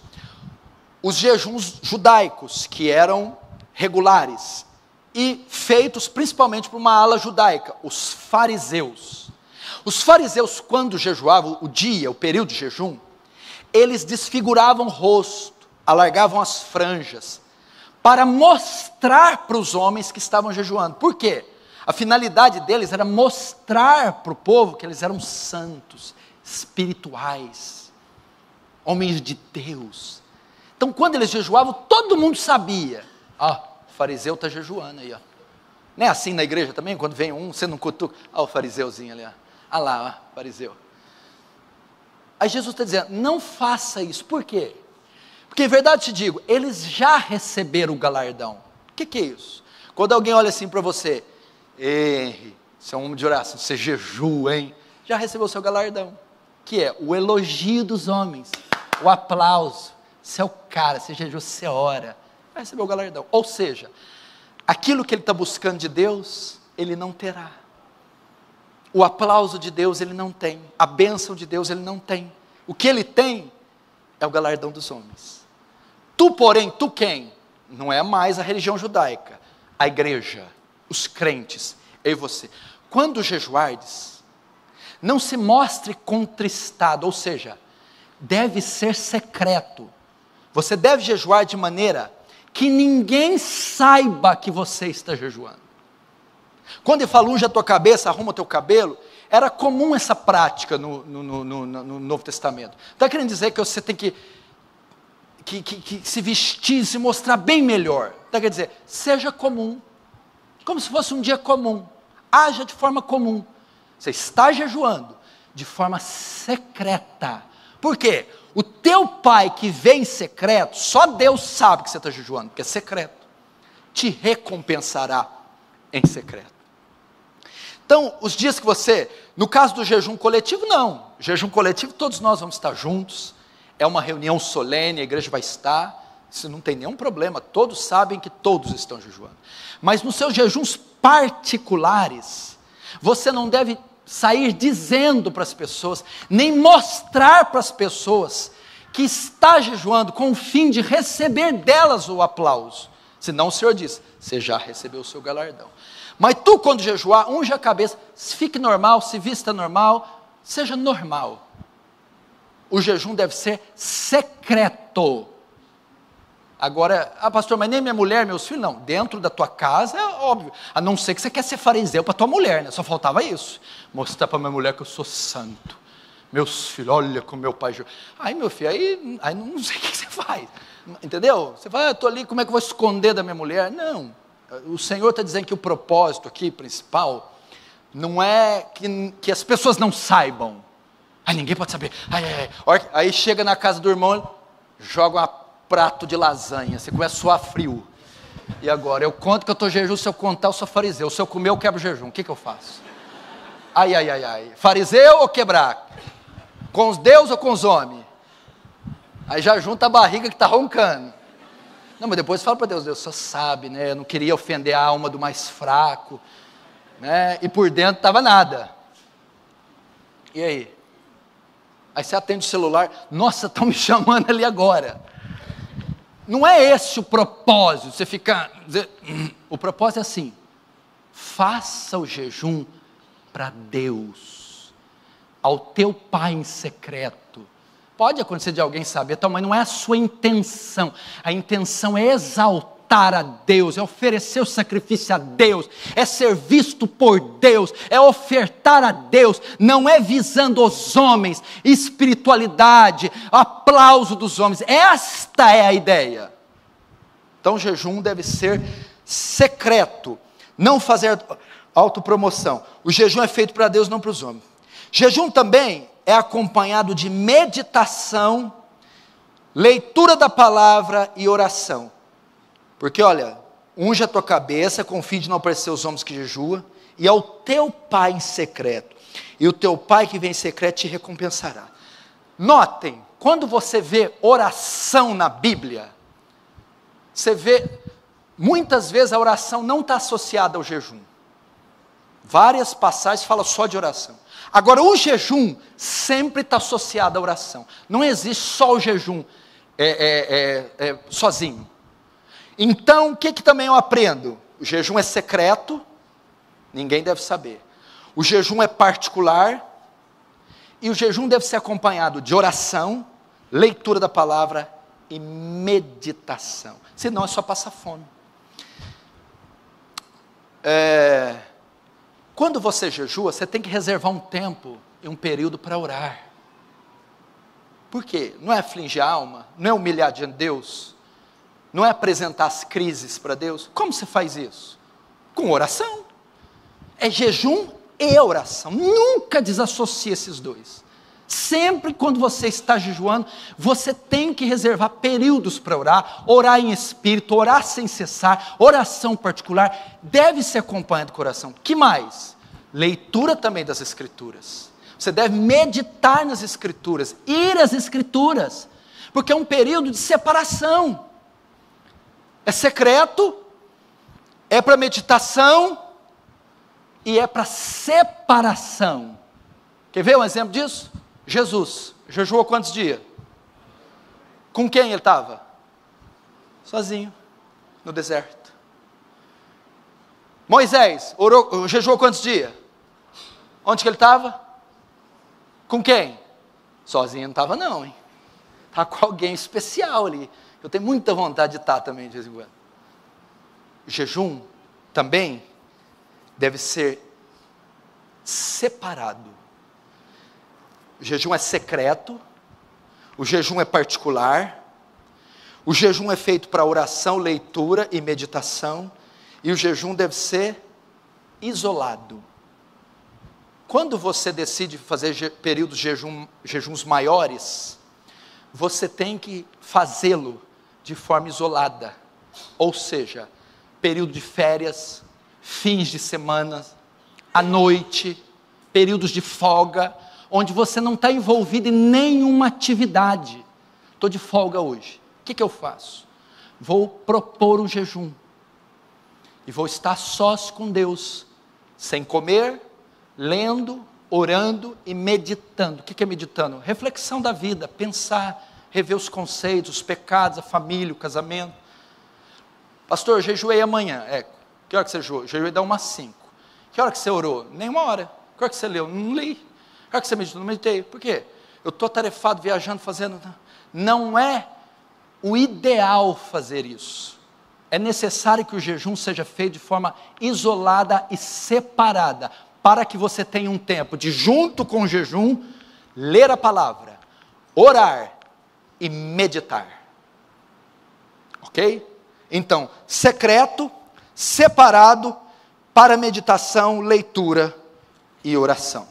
os jejuns judaicos, que eram regulares, e feitos principalmente por uma ala judaica, os fariseus. Os fariseus, quando jejuavam, o período de jejum, eles desfiguravam o rosto, alargavam as franjas, para mostrar para os homens que estavam jejuando. Por quê? A finalidade deles era mostrar para o povo que eles eram santos, espirituais, homens de Deus. Então, quando eles jejuavam, todo mundo sabia. O fariseu está jejuando aí, Não é assim na igreja também? Quando vem você não cutuca. O fariseuzinho ali, lá, fariseu. Aí Jesus está dizendo, não faça isso. Por quê? Porque, em verdade te digo, eles já receberam o galardão. que é isso? Quando alguém olha assim para você, Henry, você é um homem de oração, você jejua, hein? Já recebeu o seu galardão, que é o elogio dos homens, o aplauso. Você é o cara, você jejua, você ora, vai receber o galardão. Ou seja, aquilo que ele está buscando de Deus, ele não terá. O aplauso de Deus ele não tem, a bênção de Deus ele não tem. O que ele tem é o galardão dos homens. Tu, porém, tu quem? Não é mais a religião judaica, a igreja, os crentes, eu e você. Quando jejuardes, não se mostre contristado, ou seja, deve ser secreto. Você deve jejuar de maneira que ninguém saiba que você está jejuando. Quando ele fala, unge a tua cabeça, arruma o teu cabelo, era comum essa prática no Novo Testamento. Está querendo dizer que você tem que se vestir, se mostrar bem melhor. Está querendo dizer, seja comum, como se fosse um dia comum, haja de forma comum. Você está jejuando de forma secreta. Por quê? O teu pai que vê em secreto, só Deus sabe que você está jejuando, porque é secreto, te recompensará em secreto. Então, os dias que você, no caso do jejum coletivo, não, jejum coletivo todos nós vamos estar juntos, é uma reunião solene, a igreja vai estar, isso não tem nenhum problema, todos sabem que todos estão jejuando, mas nos seus jejuns particulares, você não deve sair dizendo para as pessoas, nem mostrar para as pessoas que está jejuando com o fim de receber delas o aplauso. Senão o Senhor diz, você já recebeu o seu galardão. Mas tu quando jejuar, unge a cabeça, fique normal, se vista normal, seja normal. O jejum deve ser secreto. Agora, pastor, mas nem minha mulher, meus filhos, não. Dentro da tua casa é óbvio. A não ser que você quer ser fariseu para tua mulher, né? Só faltava isso. Mostrar para minha mulher que eu sou santo. Meus filhos, olha como meu pai... Aí, meu filho, aí não sei o que você faz. Entendeu? Você fala, eu estou ali, como é que eu vou esconder da minha mulher? Não. O Senhor está dizendo que o propósito aqui, principal, não é que as pessoas não saibam. Aí ninguém pode saber. Aí chega na casa do irmão, joga um prato de lasanha, você começa a suar frio. E agora, eu conto que eu estou jejum, se eu contar eu sou fariseu, se eu comer eu quebro o jejum, o que eu faço? Ai, fariseu ou quebrar? Com os deuses ou com os homens? Aí já junta a barriga que está roncando. Não, mas depois fala para Deus, Deus só sabe, né? Eu não queria ofender a alma do mais fraco, né? E por dentro estava nada. E aí? Aí você atende o celular, nossa, estão me chamando ali agora. Não é esse o propósito, você ficar... O propósito é assim, faça o jejum para Deus, ao teu pai em secreto. Pode acontecer de alguém saber, mas não é a sua intenção. A intenção é exaltar a Deus, é oferecer o sacrifício a Deus, é ser visto por Deus, é ofertar a Deus, não é visando os homens, espiritualidade, aplauso dos homens. Esta é a ideia. Então o jejum deve ser secreto, não fazer autopromoção. O jejum é feito para Deus, não para os homens. Jejum também é acompanhado de meditação, leitura da palavra e oração. Porque olha, unge a tua cabeça com o fim de não aparecer os homens que jejuam, e ao teu pai em secreto, e o teu pai que vem em secreto te recompensará. Notem, quando você vê oração na Bíblia, você vê, muitas vezes a oração não está associada ao jejum. Várias passagens falam só de oração. Agora, o jejum sempre está associado à oração. Não existe só o jejum sozinho. Então, o que também eu aprendo? O jejum é secreto, ninguém deve saber. O jejum é particular, e o jejum deve ser acompanhado de oração, leitura da palavra e meditação. Senão é só passar fome. Quando você jejua, você tem que reservar um tempo e um período para orar. Por quê? Não é afligir a alma, não é humilhar diante de Deus, não é apresentar as crises para Deus. Como você faz isso? Com oração. É jejum e oração. Nunca desassocie esses dois. Sempre quando você está jejuando, você tem que reservar períodos para orar, orar em espírito, orar sem cessar, oração particular, deve ser acompanhado com oração. Que mais? Leitura também das Escrituras. Você deve meditar nas Escrituras, ir às Escrituras, porque é um período de separação. É secreto, é para meditação e é para separação. Quer ver um exemplo disso? Jesus jejuou quantos dias? Com quem ele estava? Sozinho, no deserto. Moisés jejuou quantos dias? Onde que ele estava? Com quem? Sozinho não estava não, hein? Estava com alguém especial ali. Eu tenho muita vontade de estar também de vez em quando. O jejum também deve ser separado. O jejum é secreto, o jejum é particular, o jejum é feito para oração, leitura e meditação, e o jejum deve ser isolado. Quando você decide fazer períodos de jejuns maiores, você tem que fazê-lo de forma isolada, ou seja, período de férias, fins de semana, à noite, períodos de folga, onde você não está envolvido em nenhuma atividade. Estou de folga hoje, o que eu faço? Vou propor um jejum, e vou estar sós com Deus, sem comer, lendo, orando e meditando. O que é meditando? Reflexão da vida, pensar, rever os conceitos, os pecados, a família, o casamento. Pastor, eu jejuei amanhã. Que hora que você jejuou? Jejuei dá umas 5. Que hora que você orou? Nenhuma hora. Que hora que você leu? Não li. Que hora que você meditou? Não meditei. Por quê? Eu estou atarefado, viajando, fazendo. Não é o ideal fazer isso. É necessário que o jejum seja feito de forma isolada e separada, para que você tenha um tempo de, junto com o jejum, ler a palavra, orar e meditar. Ok? Então, secreto, separado, para meditação, leitura e oração.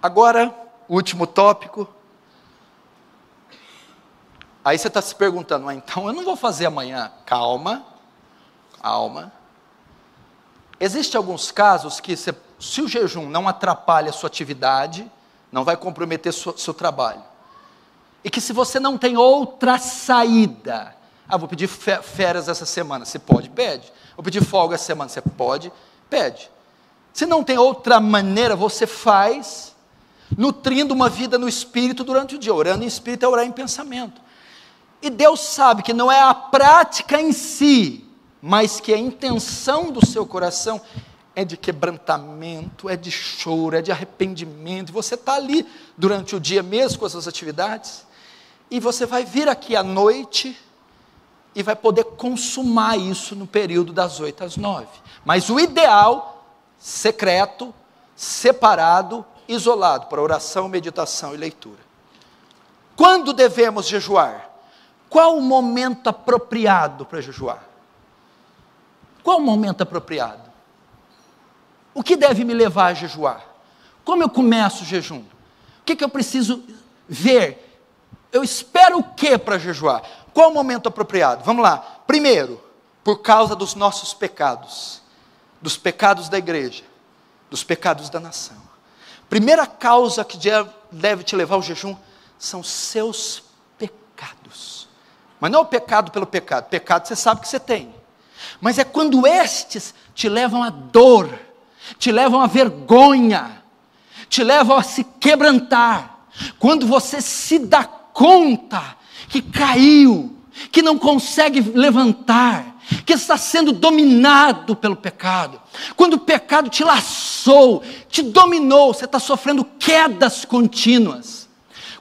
Agora, o último tópico. Aí você está se perguntando, então eu não vou fazer amanhã. Calma, calma. Existem alguns casos que, se o jejum não atrapalha a sua atividade, não vai comprometer seu trabalho. E que se você não tem outra saída, vou pedir férias essa semana, você pode, pede. Vou pedir folga essa semana, você pode, pede. Se não tem outra maneira, você faz, nutrindo uma vida no Espírito durante o dia. Orando em Espírito é orar em pensamento. E Deus sabe que não é a prática em si, mas que a intenção do seu coração é de quebrantamento, é de choro, é de arrependimento. Você está ali durante o dia mesmo com as suas atividades, e você vai vir aqui à noite e vai poder consumar isso no período das 8 às 9. Mas o ideal, secreto, separado, isolado, para oração, meditação e leitura. Quando devemos jejuar? Qual o momento apropriado para jejuar? Qual o momento apropriado? O que deve me levar a jejuar? Como eu começo o jejum? O que eu preciso ver? Eu espero o que para jejuar? Qual o momento apropriado? Vamos lá. Primeiro, por causa dos nossos pecados, dos pecados da igreja, dos pecados da nação. Primeira causa que deve te levar ao jejum são seus pecados. Mas não é o pecado pelo pecado. Pecado você sabe que você tem. Mas é quando estes te levam à dor, te levam à vergonha, te levam a se quebrantar. Quando você se dá conta que caiu, que não consegue levantar, que está sendo dominado pelo pecado. Quando o pecado te laçou, te dominou, você está sofrendo quedas contínuas.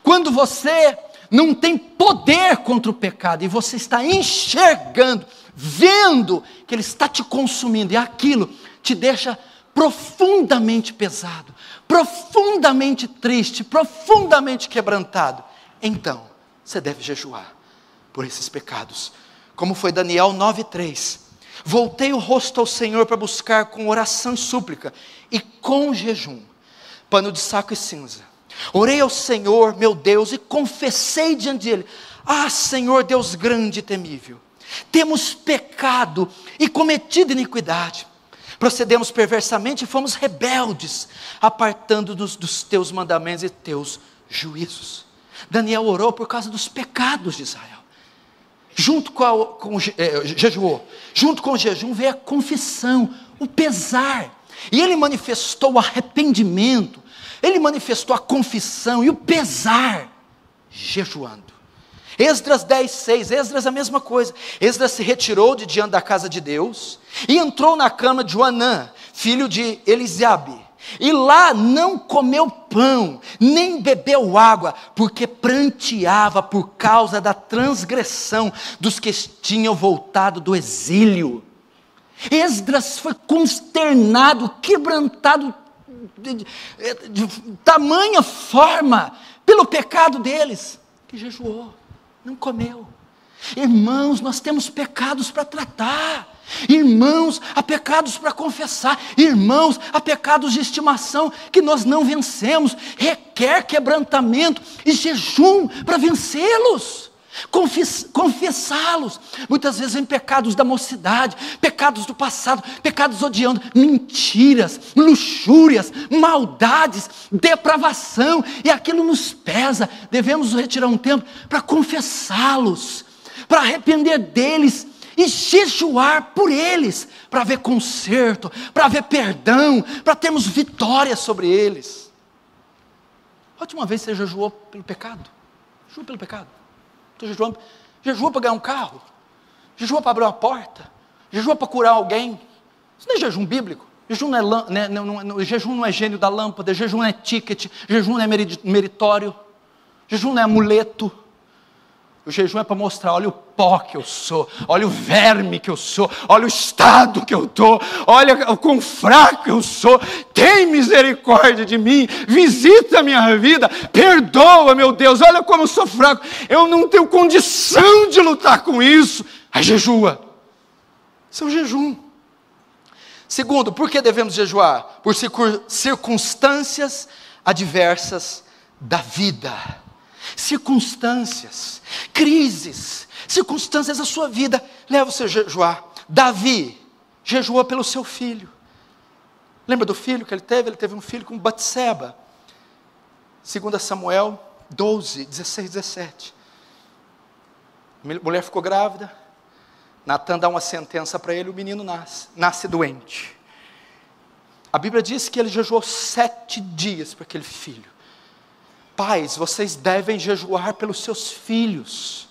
Quando você não tem poder contra o pecado e você está enxergando, vendo que ele está te consumindo, e aquilo te deixa profundamente pesado, profundamente triste, profundamente quebrantado, então você deve jejuar por esses pecados, como foi Daniel 9:3. Voltei o rosto ao Senhor para buscar com oração e súplica, e com jejum, pano de saco e cinza. Orei ao Senhor, meu Deus, e confessei diante dele: ah, Senhor Deus grande e temível, temos pecado e cometido iniquidade, procedemos perversamente e fomos rebeldes, apartando-nos dos teus mandamentos e teus juízos. Daniel orou por causa dos pecados de Israel. Jejuou. Junto com o jejum veio a confissão, o pesar. E ele manifestou o arrependimento, ele manifestou a confissão e o pesar, jejuando. Esdras 10:6, Esdras a mesma coisa. Esdras se retirou de diante da casa de Deus e entrou na cama de Joanã, filho de Elisabe, e lá não comeu pão, nem bebeu água, porque pranteava por causa da transgressão dos que tinham voltado do exílio. Esdras foi consternado, quebrantado de tamanha forma pelo pecado deles, que jejuou, não comeu. Irmãos, nós temos pecados para tratar. Irmãos, há pecados para confessar. Irmãos, há pecados de estimação que nós não vencemos. Requer quebrantamento e jejum para vencê-los, confessá-los. Muitas vezes vem pecados da mocidade, pecados do passado, pecados odiando, mentiras, luxúrias, maldades, depravação, e aquilo nos pesa. Devemos retirar um tempo para confessá-los, para arrepender deles e jejuar por eles, para haver conserto, para haver perdão, para termos vitória sobre eles. A última vez você jejuou pelo pecado? Jejua pelo pecado. Estou jejuando. Jejua para ganhar um carro, jejua para abrir uma porta, jejua para curar alguém. Isso não é jejum bíblico. Jejum jejum não é gênio da lâmpada, jejum não é ticket, jejum não é meritório, jejum não é amuleto. O jejum é para mostrar: olha o pó que eu sou, olha o verme que eu sou, olha o estado que eu estou, olha o quão fraco eu sou. Tem misericórdia de mim, visita a minha vida, perdoa, meu Deus, olha como eu sou fraco, eu não tenho condição de lutar com isso. Aí jejua. Isso é o jejum. Segundo, por que devemos jejuar? Por circunstâncias adversas da vida. Circunstâncias, crises, circunstâncias da sua vida levam você a jejuar. Davi jejuou pelo seu filho. Lembra do filho que ele teve? Ele teve um filho com Batseba. 2 Samuel 12, 16, 17. A mulher ficou grávida. Natan dá uma sentença para ele, o menino nasce doente. A Bíblia diz que ele jejuou 7 dias para aquele filho. Pais, vocês devem jejuar pelos seus filhos.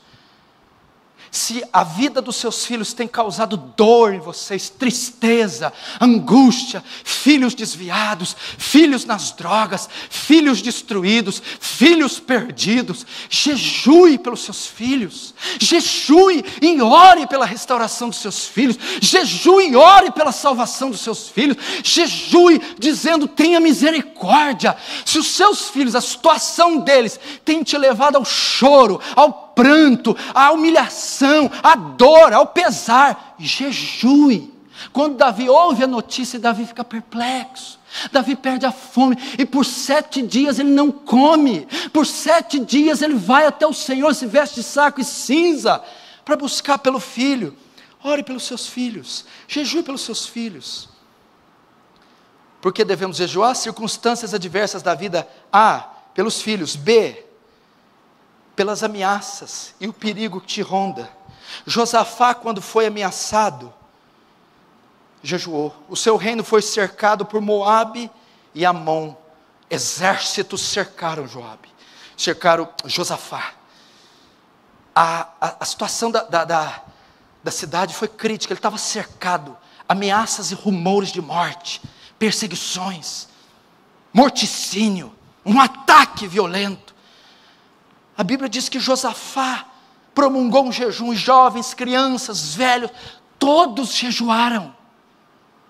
Se a vida dos seus filhos tem causado dor em vocês, tristeza, angústia, filhos desviados, filhos nas drogas, filhos destruídos, filhos perdidos, jejue pelos seus filhos, jejue e ore pela restauração dos seus filhos, jejue e ore pela salvação dos seus filhos, jejue dizendo: tenha misericórdia. Se os seus filhos, a situação deles tem te levado ao choro, ao pranto, à humilhação, à dor, ao pesar, jejue. Quando Davi ouve a notícia, Davi fica perplexo, Davi perde a fome, e por 7 dias ele não come, por 7 dias ele vai até o Senhor, se veste de saco e cinza, para buscar pelo filho. Ore pelos seus filhos, jejue pelos seus filhos. Por que devemos jejuar? Circunstâncias adversas da vida. A, pelos filhos. B, pelas ameaças e o perigo que te ronda. Josafá, quando foi ameaçado, jejuou. O seu reino foi cercado por Moabe e Amon. Exércitos cercaram Josafá. A situação da cidade foi crítica. Ele estava cercado. Ameaças e rumores de morte, perseguições, morticínio, um ataque violento. A Bíblia diz que Josafá promulgou um jejum, e jovens, crianças, velhos, todos jejuaram.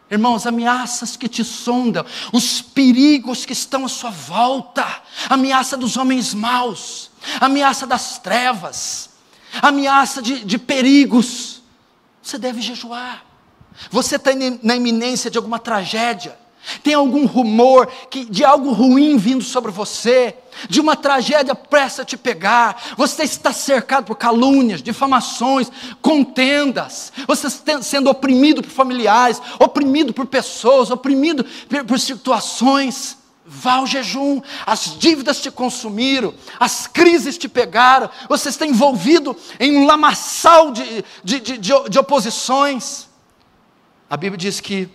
Irmãos, ameaças que te sondam, os perigos que estão à sua volta, ameaça dos homens maus, ameaça das trevas, ameaça de perigos, você deve jejuar. Você está na iminência de alguma tragédia, Tem algum rumor de algo ruim vindo sobre você, de uma tragédia prestes a te pegar, você está cercado por calúnias, difamações, contendas, você está sendo oprimido por familiares, oprimido por pessoas, oprimido por situações. Vá ao jejum. As dívidas te consumiram, as crises te pegaram, você está envolvido em um lamaçal de oposições. A Bíblia diz que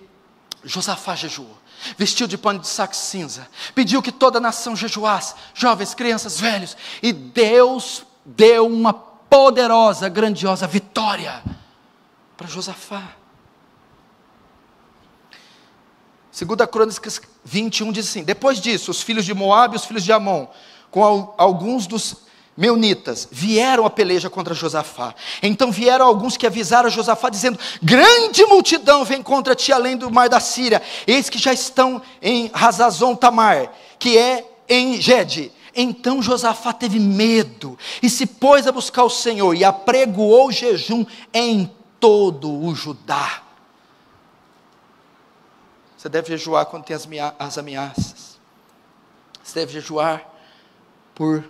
Josafá jejuou, vestiu de pano de saco cinza, pediu que toda a nação jejuasse, jovens, crianças, velhos, e Deus deu uma poderosa, grandiosa vitória para Josafá. 2 Crônicas 21 diz assim: depois disso, os filhos de Moabe e os filhos de Amon, com alguns dos meunitas, vieram a peleja contra Josafá. Então vieram alguns que avisaram a Josafá, dizendo: grande multidão vem contra ti além do mar da Síria, eis que já estão em Hazazon Tamar, que é em Gede. Então Josafá teve medo, e se pôs a buscar o Senhor, e apregoou jejum em todo o Judá. Você deve jejuar quando tem as ameaças, você deve jejuar por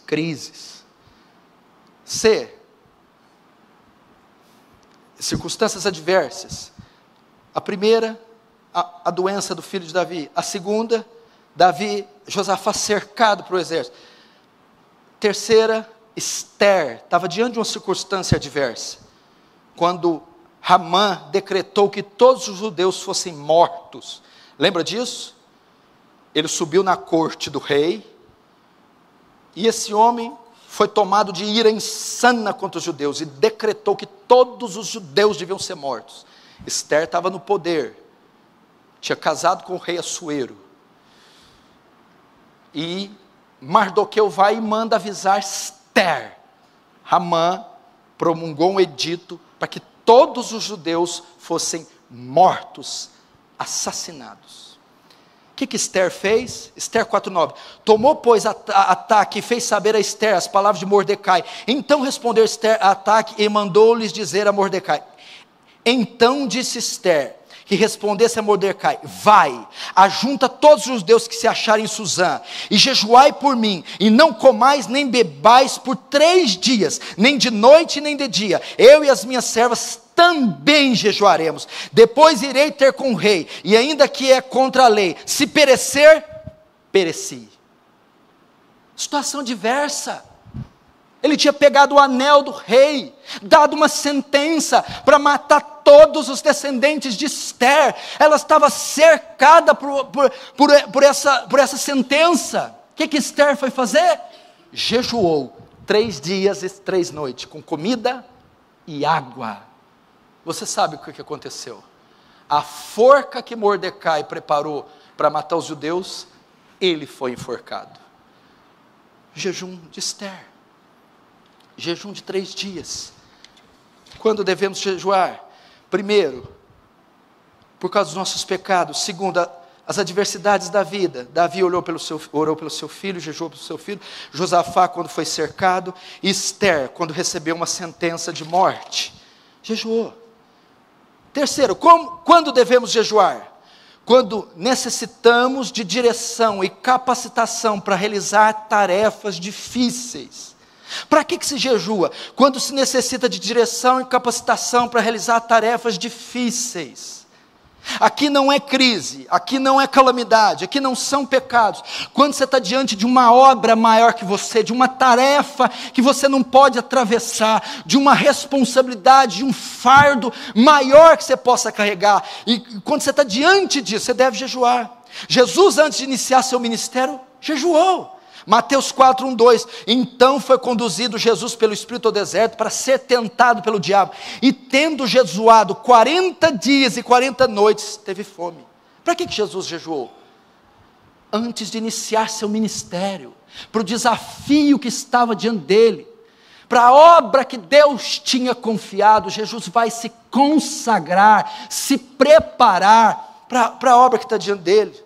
crises. C, circunstâncias adversas. A primeira, a doença do filho de Davi. A segunda, Josafá cercado por o exército. Terceira, Esther estava diante de uma circunstância adversa, quando Hamã decretou que todos os judeus fossem mortos. Lembra disso? Ele subiu na corte do rei, e esse homem foi tomado de ira insana contra os judeus, e decretou que todos os judeus deviam ser mortos. Esther estava no poder, tinha casado com o rei Assuero, e Mardoqueu vai e manda avisar Esther. Hamã promulgou um edito para que todos os judeus fossem mortos, assassinados. O que Esther fez? Esther 4:9. Tomou, pois, Ataque e fez saber a Esther as palavras de Mordecai. Então respondeu Esther a Ataque e mandou-lhes dizer a Mordecai. Então disse Esther que respondesse a Mordecai: vai, ajunta todos os judeus que se acharem em Suzã, e jejuai por mim, e não comais nem bebais por 3 dias, nem de noite nem de dia. Eu e as minhas servas também jejuaremos. Depois irei ter com o rei, e ainda que é contra a lei, se perecer, pereci. Situação diversa. Ele tinha pegado o anel do rei, dado uma sentença para matar todos os descendentes de Esther. Ela estava cercada por essa sentença. O que Esther foi fazer? Jejuou 3 dias e 3 noites, com comida e água. Você sabe o que aconteceu? A forca que Mordecai preparou para matar os judeus, ele foi enforcado. Jejum de Esther. Jejum de 3 dias. Quando devemos jejuar? Primeiro, por causa dos nossos pecados. Segundo, as adversidades da vida. Davi orou pelo seu filho, jejuou pelo seu filho. Josafá, quando foi cercado. E Esther, quando recebeu uma sentença de morte, jejuou. Terceiro, quando devemos jejuar? Quando necessitamos de direção e capacitação para realizar tarefas difíceis. Para que se jejua? Quando se necessita de direção e capacitação para realizar tarefas difíceis. Aqui não é crise, aqui não é calamidade, aqui não são pecados. Quando você está diante de uma obra maior que você, de uma tarefa que você não pode atravessar, de uma responsabilidade, de um fardo maior que você possa carregar, e quando você está diante disso, você deve jejuar. Jesus, antes de iniciar seu ministério, jejuou. Mateus 4:1-2, então foi conduzido Jesus pelo Espírito ao deserto para ser tentado pelo diabo, e tendo jejuado 40 dias e 40 noites, teve fome. Para que Jesus jejuou? Antes de iniciar seu ministério, para o desafio que estava diante dele, para a obra que Deus tinha confiado. Jesus vai se consagrar, se preparar para a obra que está diante dele.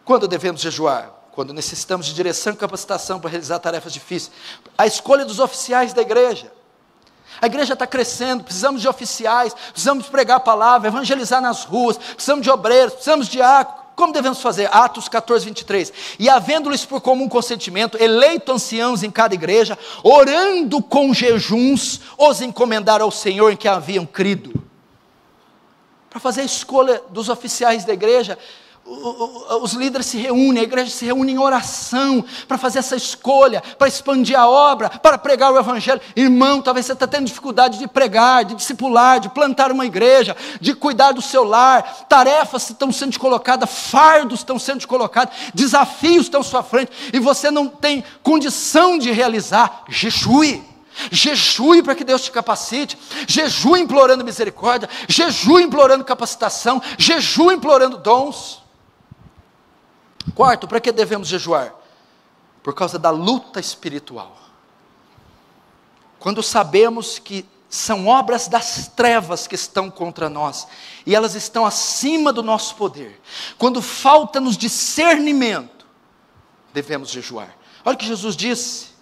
Quando devemos jejuar? Quando necessitamos de direção e capacitação para realizar tarefas difíceis. A escolha dos oficiais da igreja. A igreja está crescendo, precisamos de oficiais, precisamos pregar a palavra, evangelizar nas ruas, precisamos de obreiros, precisamos de diáconos. Como devemos fazer? Atos 14, 23. E havendo-lhes por comum consentimento, eleito anciãos em cada igreja, orando com jejuns, os encomendaram ao Senhor em que haviam crido. Para fazer a escolha dos oficiais da igreja, os líderes se reúnem, a igreja se reúne em oração, para fazer essa escolha, para expandir a obra, para pregar o evangelho. Irmão, talvez você está tendo dificuldade de pregar, de discipular, de plantar uma igreja, de cuidar do seu lar, tarefas estão sendo colocadas, fardos estão sendo colocados, desafios estão à sua frente, e você não tem condição de realizar. Jejue. Jejue para que Deus te capacite, jejue implorando misericórdia, jejue implorando capacitação, jejue implorando dons. Quarto, para que devemos jejuar? Por causa da luta espiritual. Quando sabemos que são obras das trevas que estão contra nós, e elas estão acima do nosso poder, quando falta-nos discernimento, devemos jejuar. Olha o que Jesus disse,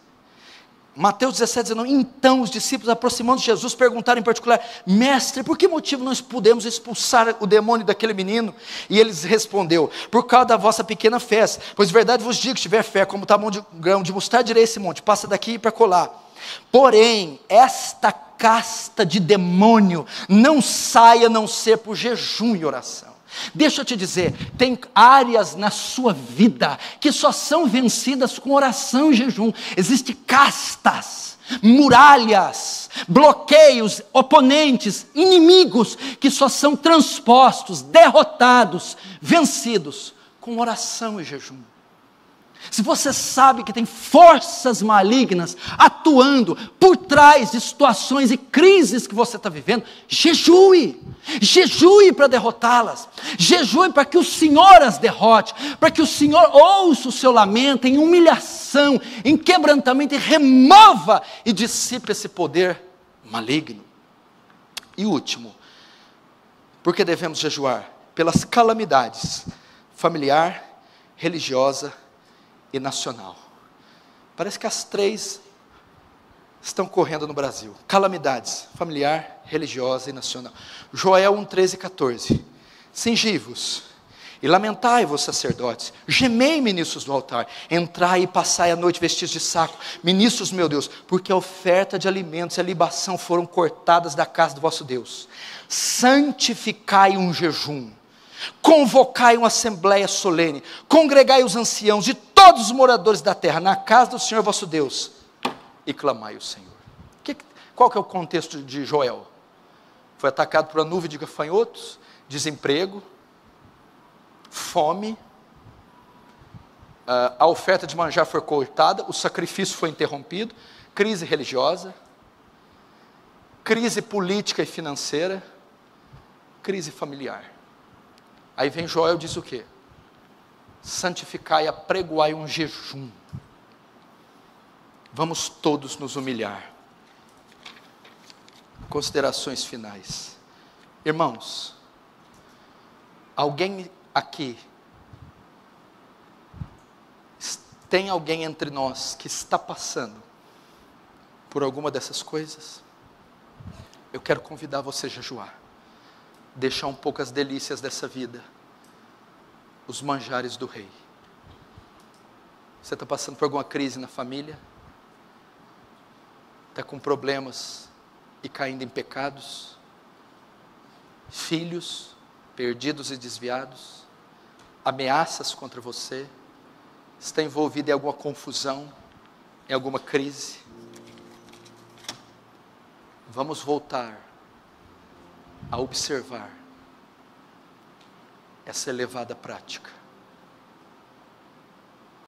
Mateus 17, 19, então os discípulos aproximando de Jesus perguntaram em particular, mestre, por que motivo nós pudemos expulsar o demônio daquele menino? E ele respondeu, por causa da vossa pequena fé, pois verdade vos digo, se tiver fé como o tamanho de grão de mostarda, direi esse monte, passa daqui para colar. Porém, esta casta de demônio não sai a não ser por jejum e oração. Deixa eu te dizer, tem áreas na sua vida que só são vencidas com oração e jejum. Existem castas, muralhas, bloqueios, oponentes, inimigos que só são transpostos, derrotados, vencidos com oração e jejum. Se você sabe que tem forças malignas atuando por trás de situações e crises que você está vivendo, jejue para derrotá-las, jejue para que o Senhor as derrote, para que o Senhor ouça o seu lamento em humilhação, em quebrantamento, e remova e dissipe esse poder maligno. E último, porque devemos jejuar? Pelas calamidades familiar, religiosa e nacional. Parece que as três estão correndo no Brasil. Calamidades, familiar, religiosa e nacional. Joel 1, 13 e 14. Cingi-vos e lamentai-vos, sacerdotes, gemei, ministros do altar, entrai e passai a noite vestidos de saco, ministros, meu Deus, porque a oferta de alimentos e a libação foram cortadas da casa do vosso Deus. Santificai um jejum, convocai uma assembleia solene, congregai os anciãos e todos os moradores da terra, na casa do Senhor vosso Deus, e clamai ao Senhor. Qual que é o contexto de Joel? Foi atacado por uma nuvem de gafanhotos, desemprego, fome, a oferta de manjar foi cortada, o sacrifício foi interrompido, crise religiosa, crise política e financeira, crise familiar. Aí vem Joel e diz o quê? Santificai, apregoai um jejum. Vamos todos nos humilhar. Considerações finais. Irmãos, alguém aqui, tem alguém entre nós que está passando por alguma dessas coisas? Eu quero convidar você a jejuar. Deixar um pouco as delícias dessa vida, os manjares do rei. Você está passando por alguma crise na família? Está com problemas e caindo em pecados? Filhos perdidos e desviados? Ameaças contra você? Está envolvido em alguma confusão? Em alguma crise? Vamos voltar a observar essa elevada prática.